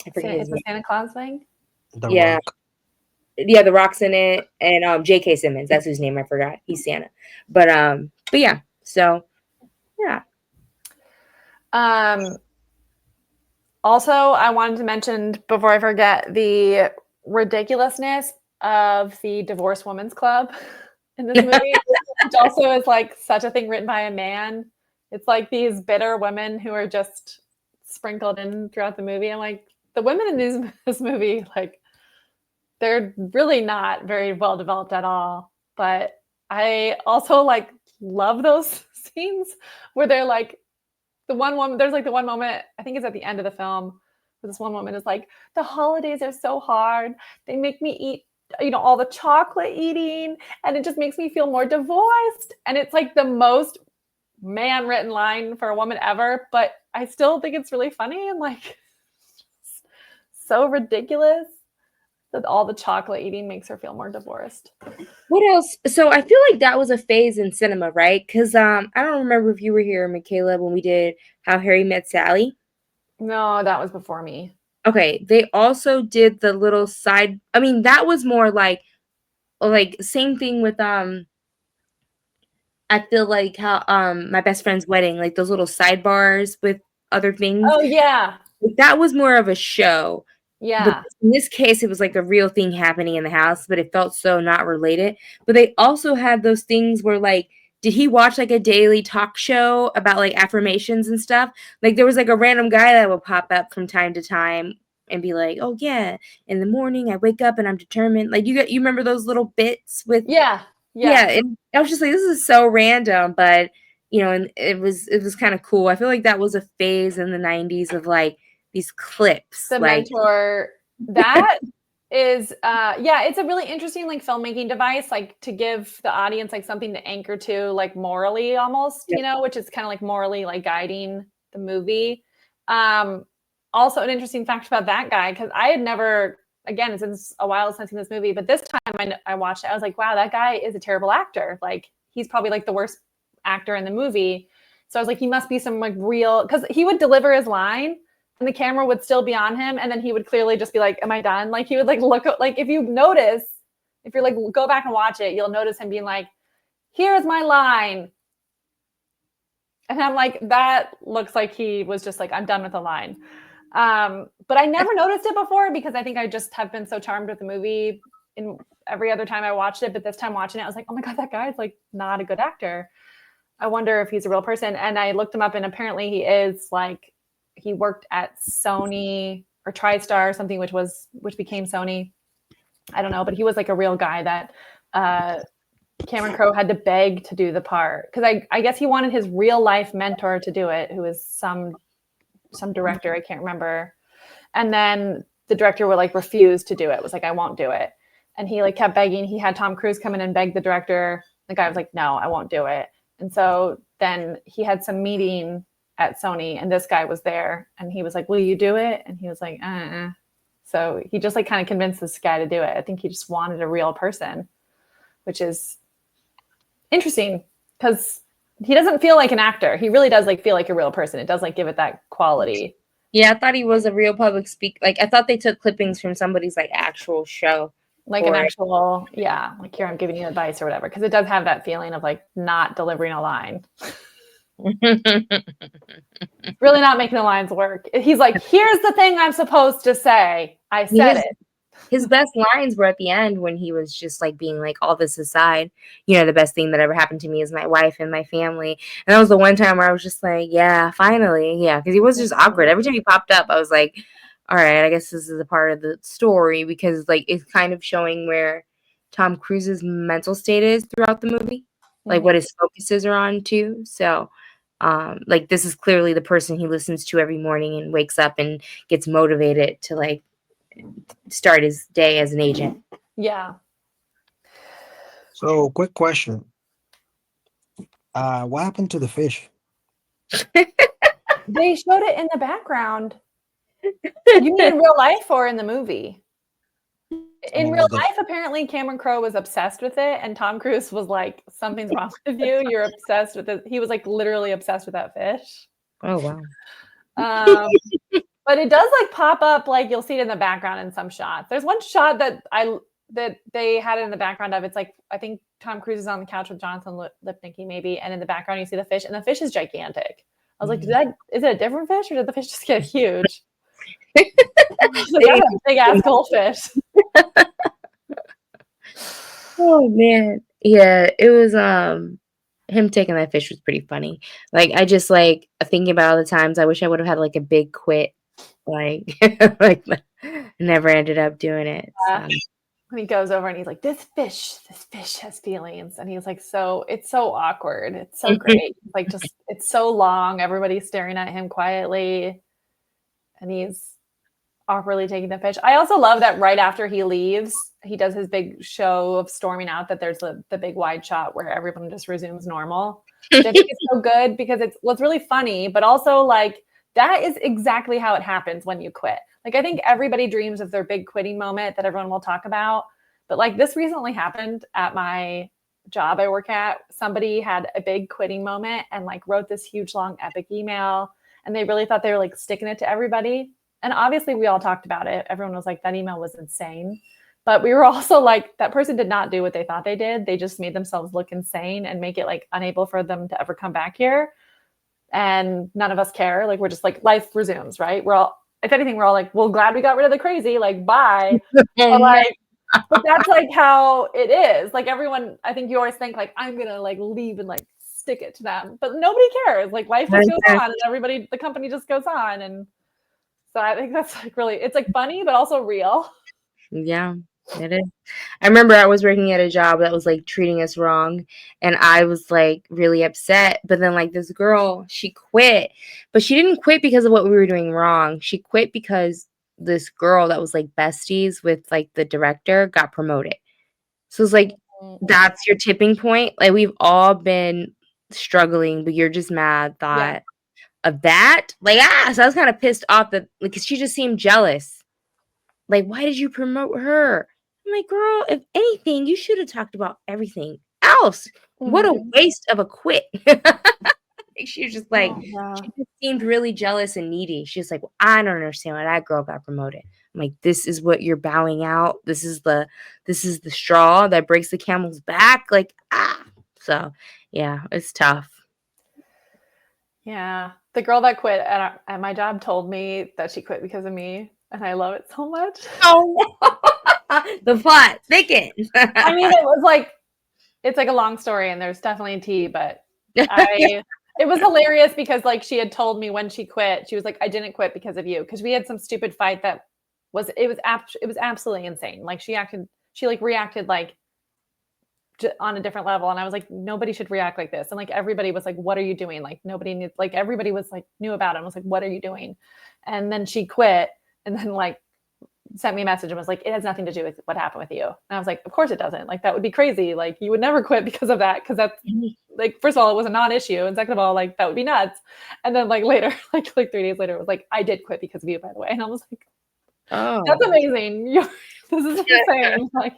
I forget his name. The Santa Claus thing? The Rock. Yeah, The Rock's in it, and J.K. Simmons, that's whose name I forgot. He's Santa. But yeah, so yeah. Also, I wanted to mention before I forget the ridiculousness of the Divorced Women's Club in this movie, which also is like such a thing written by a man. It's like these bitter women who are just sprinkled in throughout the movie. I'm like, the women in this movie, like, they're really not very well developed at all. But I also like love those scenes where they're like, the one woman, there's like the one moment, I think it's at the end of the film, where this one woman is like, the holidays are so hard. They make me eat, you know, all the chocolate eating, and it just makes me feel more divorced. And it's like the most man-written line for a woman ever, but I still think it's really funny and like so ridiculous that all the chocolate eating makes her feel more divorced. What else? So I feel like that was a phase in cinema, right? Because I don't remember if you were here, Michaela, when we did How Harry Met Sally. No, that was before me. Okay, they also did the little side. I mean, that was more like same thing with I feel like how My Best Friend's Wedding, like those little sidebars with other things. Oh yeah, that was more of a show. Yeah. But in this case, it was like a real thing happening in the house, but it felt so not related. But they also had those things where, like, did he watch like a daily talk show about like affirmations and stuff? Like, there was like a random guy that would pop up from time to time and be like, "Oh yeah, in the morning I wake up and I'm determined." Like, you remember those little bits with yeah. And I was just like, this is so random, but you know, and it was kind of cool. I feel like that was a phase in the 90s of like these clips. The like, Mentor, that is it's a really interesting like filmmaking device, like to give the audience like something to anchor to, like morally almost, you know, which is kind of like morally like guiding the movie. Also an interesting fact about that guy, because I had never, again, it's been a while since I've seen this movie, but this time I watched it, I was like, wow, that guy is a terrible actor. Like, he's probably like the worst actor in the movie. So I was like, he must be some like real, because he would deliver his line and the camera would still be on him, and then he would clearly just be like, am I done? Like, he would like look, like, if you notice, if you're like, go back and watch it, you'll notice him being like, here's my line. And I'm like, that looks like he was just like, I'm done with the line. But I never noticed it before because I think I just have been so charmed with the movie in every other time I watched it. But this time watching it, I was like, oh my God, that guy's like not a good actor. I wonder if he's a real person. And I looked him up and apparently he is like, he worked at Sony or TriStar or something, which became Sony. I don't know, but he was like a real guy that Cameron Crowe had to beg to do the part because I guess he wanted his real life mentor to do it, who is some director, I can't remember. And then the director would like refuse to do it. Was like, I won't do it. And he like kept begging. He had Tom Cruise come in and beg the director. The guy was like, no, I won't do it. And so then he had some meeting at Sony and this guy was there and he was like, will you do it? And he was like, So he just like kind of convinced this guy to do it. I think he just wanted a real person, which is interesting because he doesn't feel like an actor. He really does like feel like a real person. It does like give it that quality. Yeah, I thought he was a real public speaker. Like I thought they took clippings from somebody's like actual show. Like an actual, like here I'm giving you advice or whatever. Because it does have that feeling of like not delivering a line. Really not making the lines work. He's like, here's the thing I'm supposed to say. I said it. His best lines were at the end when he was just like being like, all this aside, the best thing that ever happened to me is my wife and my family. And that was the one time where I was just like, yeah, finally. Yeah. Because he was just awkward. Every time he popped up, I was like, all right, I guess this is a part of the story because like it's kind of showing where Tom Cruise's mental state is throughout the movie, like what his focuses are on too. So like this is clearly the person he listens to every morning and wakes up and gets motivated to like start his day as an agent. Yeah. So, quick question. What happened to the fish? They showed it in the background. You mean in real life or in the movie? In real life, apparently Cameron Crowe was obsessed with it, and Tom Cruise was like, something's wrong with you. You're obsessed with it. He was like literally obsessed with that fish. Oh, wow. But it does like pop up, like you'll see it in the background in some shots. There's one shot that they had it in the background of. It's like, I think Tom Cruise is on the couch with Jonathan Lipnicki maybe, and in the background you see the fish, and the fish is gigantic. I was like, is it a different fish or did the fish just get huge? Like, that's a big ass goldfish. Oh man. Yeah, it was him taking that fish was pretty funny. Like I just like thinking about all the times I wish I would have had like a big quit. Like like never ended up doing it. So. When he goes over and he's like, this fish has feelings. And he's like, it's so awkward. It's so great. Like just it's so long. Everybody's staring at him quietly. And he's awkwardly taking the fish. I also love that right after he leaves, he does his big show of storming out, that there's the big wide shot where everyone just resumes normal. I think it's so good because it's really funny, but also like that is exactly how it happens when you quit. Like I think everybody dreams of their big quitting moment that everyone will talk about. But like this recently happened at my job I work at. Somebody had a big quitting moment and like wrote this huge long epic email, and they really thought they were like sticking it to everybody. And obviously we all talked about it. Everyone was like, that email was insane. But we were also like, that person did not do what they thought they did. They just made themselves look insane and make it like unable for them to ever come back here. And none of us care. Like, we're just like, life resumes, right? We're all, if anything, we're all like, well, glad we got rid of the crazy, like, bye. But like, but that's like how it is. Like everyone, I think you always think like, I'm going to like leave and like stick it to them, but nobody cares. Like life just goes on and everybody, the company just goes on. And so I think that's like really, it's like funny, but also real. Yeah, it is. I remember I was working at a job that was like treating us wrong, and I was like really upset. But then like this girl, she quit, but she didn't quit because of what we were doing wrong. She quit because this girl that was like besties with like the director got promoted. So it's like, that's your tipping point. Like we've all been struggling, but you're just mad that of that. Like, so I was kind of pissed off that because she just seemed jealous. Like, why did you promote her? I'm like, girl, if anything, you should have talked about everything else. What a waste of a quit. She was just like, she just seemed really jealous and needy. She's like, well, I don't understand why that girl got promoted. I'm like, this is what you're bowing out. This is the straw that breaks the camel's back. Like, So, yeah, it's tough. Yeah. The girl that quit at my job told me that she quit because of me, and I love it so much. Oh, the plot thickens. I mean, it's like a long story, and there's definitely tea, but it was hilarious because like she had told me when she quit, she was like, "I didn't quit because of you," because we had some stupid fight that was absolutely insane. Like she like reacted like on a different level, and I was like, nobody should react like this, and like everybody was like, what are you doing? Like nobody needs, like everybody was like knew about it and was like, what are you doing? And then she quit, and then like sent me a message and was like, it has nothing to do with what happened with you. And I was like, of course it doesn't. Like that would be crazy. Like you would never quit because of that, because that's like, first of all, it was a non-issue, and second of all, like that would be nuts. And then like later, like 3 days later, it was like, I did quit because of you, by the way. And I was like, Oh, that's amazing. This is insane. Like,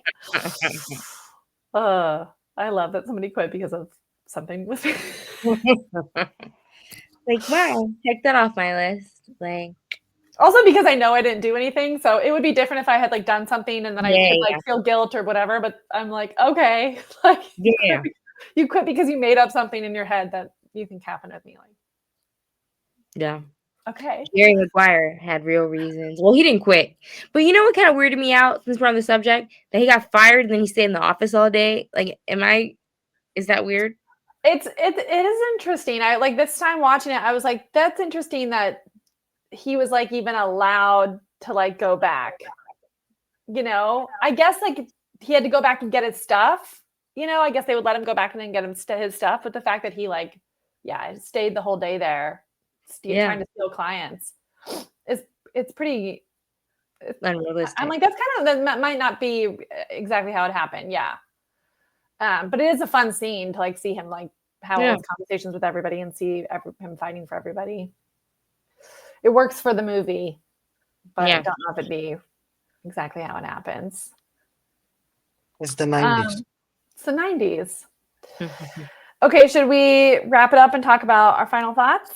I love that somebody quit because of something with me. like wow, check that off my list. Like also because I know I didn't do anything, so it would be different if I had like done something and then I could like feel guilt or whatever. But I'm like, okay, like you quit because you made up something in your head that you think happened with me. Like, yeah. Okay. Jerry Maguire had real reasons. Well, he didn't quit. But you know what kind of weirded me out, since we're on the subject? That he got fired and then he stayed in the office all day. Like, is that weird? It is interesting. I like this time watching it, I was like, that's interesting that he was like even allowed to like go back. You know, I guess like he had to go back and get his stuff. You know, I guess they would let him go back and then get him his stuff. But the fact that he like, stayed the whole day there, trying to steal clients, it's pretty unrealistic. I'm like, that might not be exactly how it happened. Yeah. But it is a fun scene to like see him like have all those conversations with everybody and see him fighting for everybody. It works for the movie, but I don't know if it'd be exactly how it happens. It's the 90s. It's the 90s. Okay, should we wrap it up and talk about our final thoughts?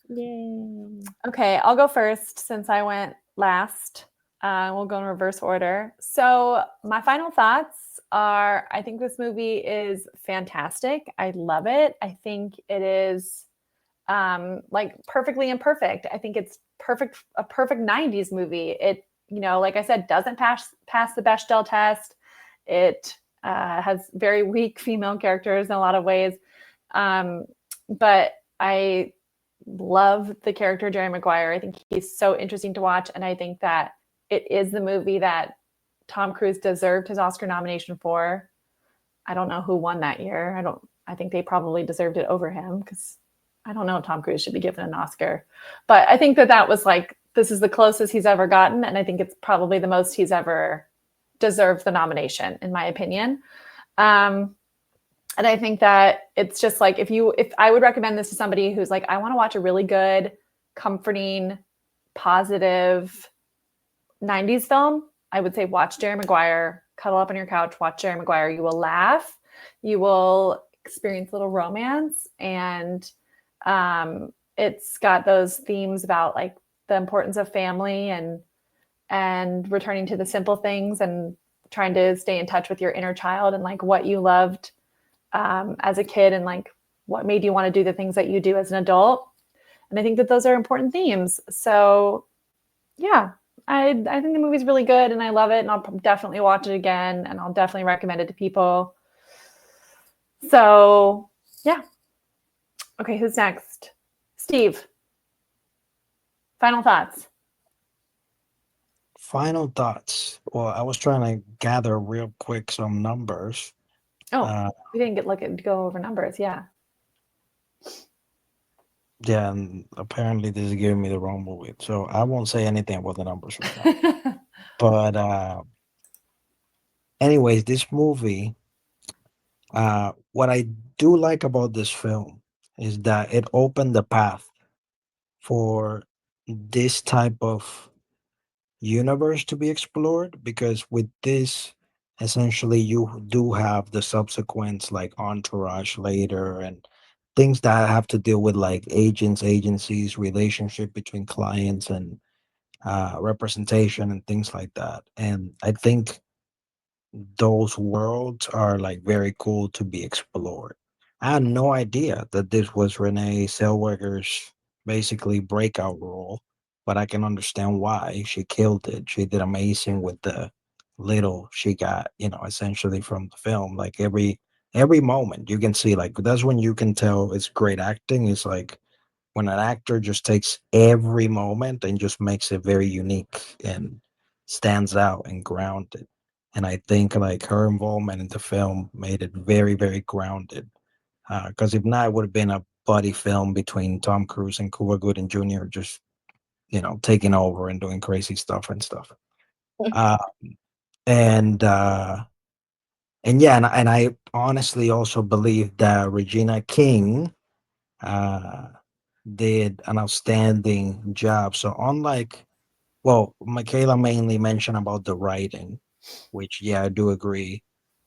Yay. Okay, I'll go first since I went last. We'll go in reverse order. So my final thoughts are, I think this movie is fantastic. I love it. I think it is like perfectly imperfect. I think it's a perfect 90s movie. It, like I said, doesn't pass the Bechdel test. It has very weak female characters in a lot of ways. But I love the character Jerry Maguire. I think he's so interesting to watch. And I think that it is the movie that Tom Cruise deserved his Oscar nomination for. I don't know who won that year. I think they probably deserved it over him, because I don't know if Tom Cruise should be given an Oscar. But I think that was like, this is the closest he's ever gotten. And I think it's probably the most he's ever deserved the nomination, in my opinion. And I think that it's just like, if I would recommend this to somebody who's like, I want to watch a really good, comforting, positive 90s film, I would say watch Jerry Maguire, cuddle up on your couch, watch Jerry Maguire. You will laugh. You will experience a little romance. And it's got those themes about like the importance of family and returning to the simple things and trying to stay in touch with your inner child and like what you loved as a kid and like what made you want to do the things that you do as an adult. And I think that those are important themes. So yeah, I think the movie's really good and I love it, and I'll definitely watch it again, and I'll definitely recommend it to people. So yeah. Okay, who's next? Steve. Final thoughts. Final thoughts. Well, I was trying to gather real quick some numbers. We didn't go over numbers. Yeah. Yeah, and apparently this is giving me the wrong movie, so I won't say anything about the numbers right now. But anyways, this movie, what I do like about this film is that it opened the path for this type of universe to be explored, because with this, essentially you do have the subsequents like Entourage later, and things that have to deal with like agencies, relationship between clients, and representation and things like that. And I think those worlds are like very cool to be explored. I had no idea that this was Renee Zellweger's basically breakout role, but I can understand why she killed it. She did amazing with the little she got, essentially from the film. Like every moment you can see, like that's when you can tell it's great acting. It's like when an actor just takes every moment and just makes it very unique and stands out and grounded. And I think like her involvement in the film made it very, very grounded. Because if not, it would have been a buddy film between Tom Cruise and Cuba Gooding Jr. just taking over and doing crazy stuff and stuff. Uh, and yeah, and I honestly also believe that Regina King uh, did an outstanding job. So unlike, well, Michaela mainly mentioned about the writing, which yeah, I do agree.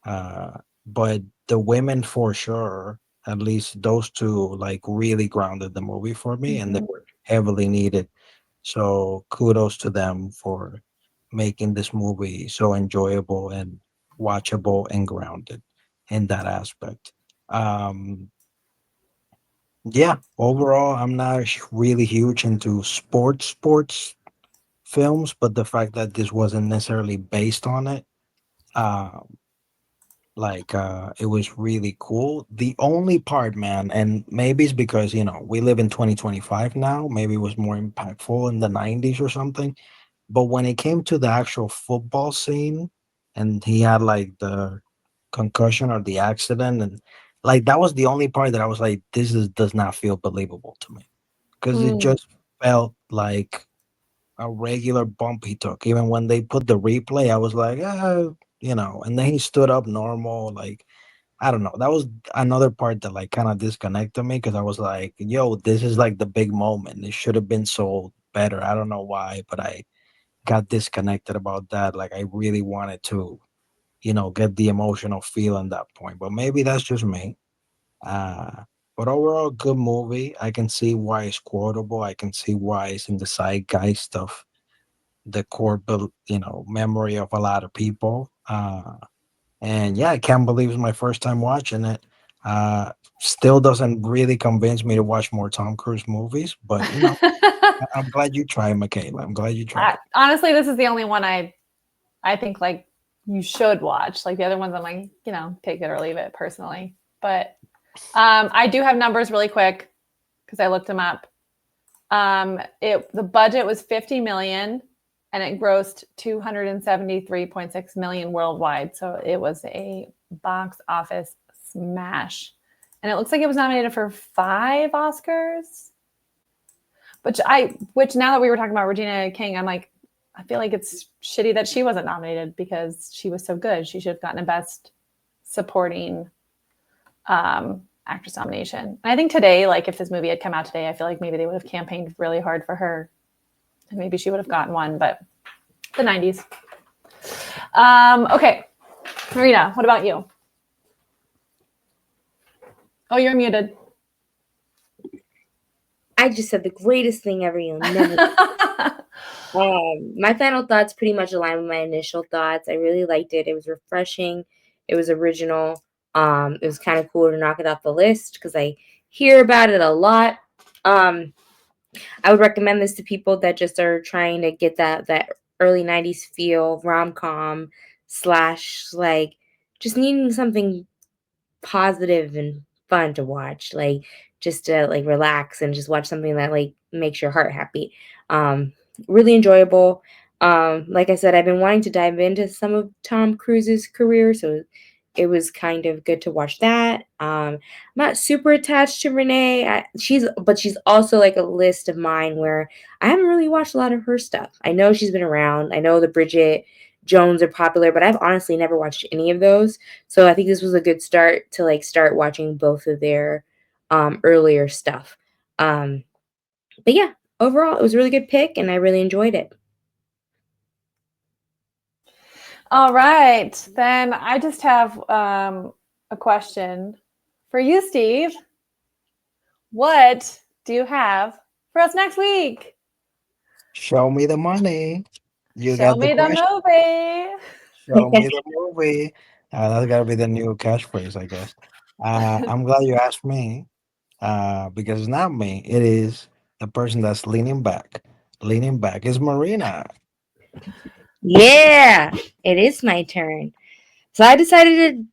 But the women for sure, at least those two, like really grounded the movie for me, and they Mhm. were heavily needed. So kudos to them for making this movie so enjoyable and watchable and grounded in that aspect. Um, yeah, overall, I'm not really huge into sports films, but the fact that this wasn't necessarily based on it, uh, it was really cool. The only part, man, and maybe it's because we live in 2025 now. Maybe it was more impactful in the 90s or something. But when it came to the actual football scene, and he had like the concussion or the accident, and like that was the only part that I was like, this is does not feel believable to me because it Mm. just felt like a regular bump he took. Even when they put the replay, I was like, and then he stood up normal. Like, I don't know. That was another part that like kind of disconnected me because I was like, yo, this is like the big moment. It should have been sold better. I don't know why, but I got disconnected about that. Like, I really wanted to, get the emotional feel in that point. But maybe that's just me. Uh, but overall, good movie. I can see why it's quotable. I can see why it's in the zeitgeist of the core, memory of a lot of people. And yeah, I can't believe it's my first time watching it. Still doesn't really convince me to watch more Tom Cruise movies, but I'm glad you tried, Michaela. I'm glad you tried. Honestly, this is the only one I think like you should watch. Like the other ones, I'm like, take it or leave it personally. But I do have numbers really quick because I looked them up. The budget was 50 million and it grossed 273.6 million worldwide. So it was a box office smash. And it looks like it was nominated for 5 Oscars. Which now that we were talking about Regina King, I'm like, I feel like it's shitty that she wasn't nominated because she was so good. She should have gotten a best supporting actress nomination. And I think today, like if this movie had come out today, I feel like maybe they would have campaigned really hard for her and maybe she would have gotten one, but the 90s. Okay. Marina, what about you? Oh, you're muted. I just said the greatest thing ever. You'll never. My final thoughts pretty much align with my initial thoughts. I really liked it. It was refreshing. It was original. It was kind of cool to knock it off the list because I hear about it a lot. I would recommend this to people that just are trying to get that early 90s feel, rom-com / like just needing something positive and fun to watch, like just to like relax and just watch something that like makes your heart happy. Really enjoyable. Like I said, I've been wanting to dive into some of Tom Cruise's career, so it was kind of good to watch that. I'm not super attached to Renee. She's also like a list of mine where I haven't really watched a lot of her stuff. I know she's been around. I know the Bridget Jones are popular, but I've honestly never watched any of those. So I think this was a good start to like start watching both of their earlier stuff. But yeah, overall, it was a really good pick, and I really enjoyed it. All right. Then I just have a question for you, Steve. What do you have for us next week? Show me the money. You Show got the me the question. movie. Show me the movie. That's gotta be the new catchphrase, I guess. I'm glad you asked me, because it's not me. It is the person that's leaning back. Leaning back is Marina. Yeah, it is my turn. So I decided to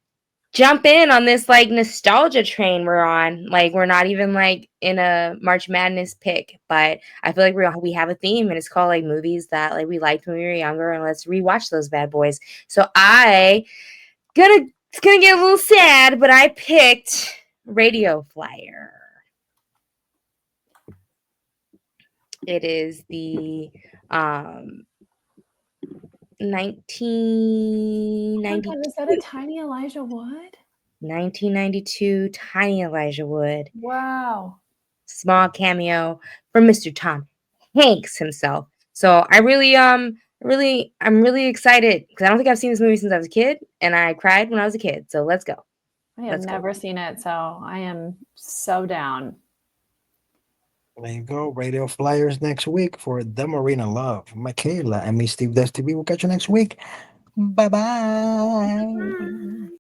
jump in on this like nostalgia train we're on. Like we're not even like in a March Madness pick, but I feel like we have a theme and it's called like movies that like we liked when we were younger, and let's rewatch those bad boys. So it's gonna get a little sad, but I picked Radio Flyer. It is the 1990. Oh my God, is that a tiny Elijah Wood? 1992 Tiny Elijah Wood. Wow. Small cameo from Mr. Tom Hanks himself. So I'm really excited because I don't think I've seen this movie since I was a kid, and I cried when I was a kid. So let's go. I have never seen it, so I am so down. There you go. Radio Flyers next week for the Marina Love, Michaela, and me, Steve Des TV. We'll catch you next week. Bye bye.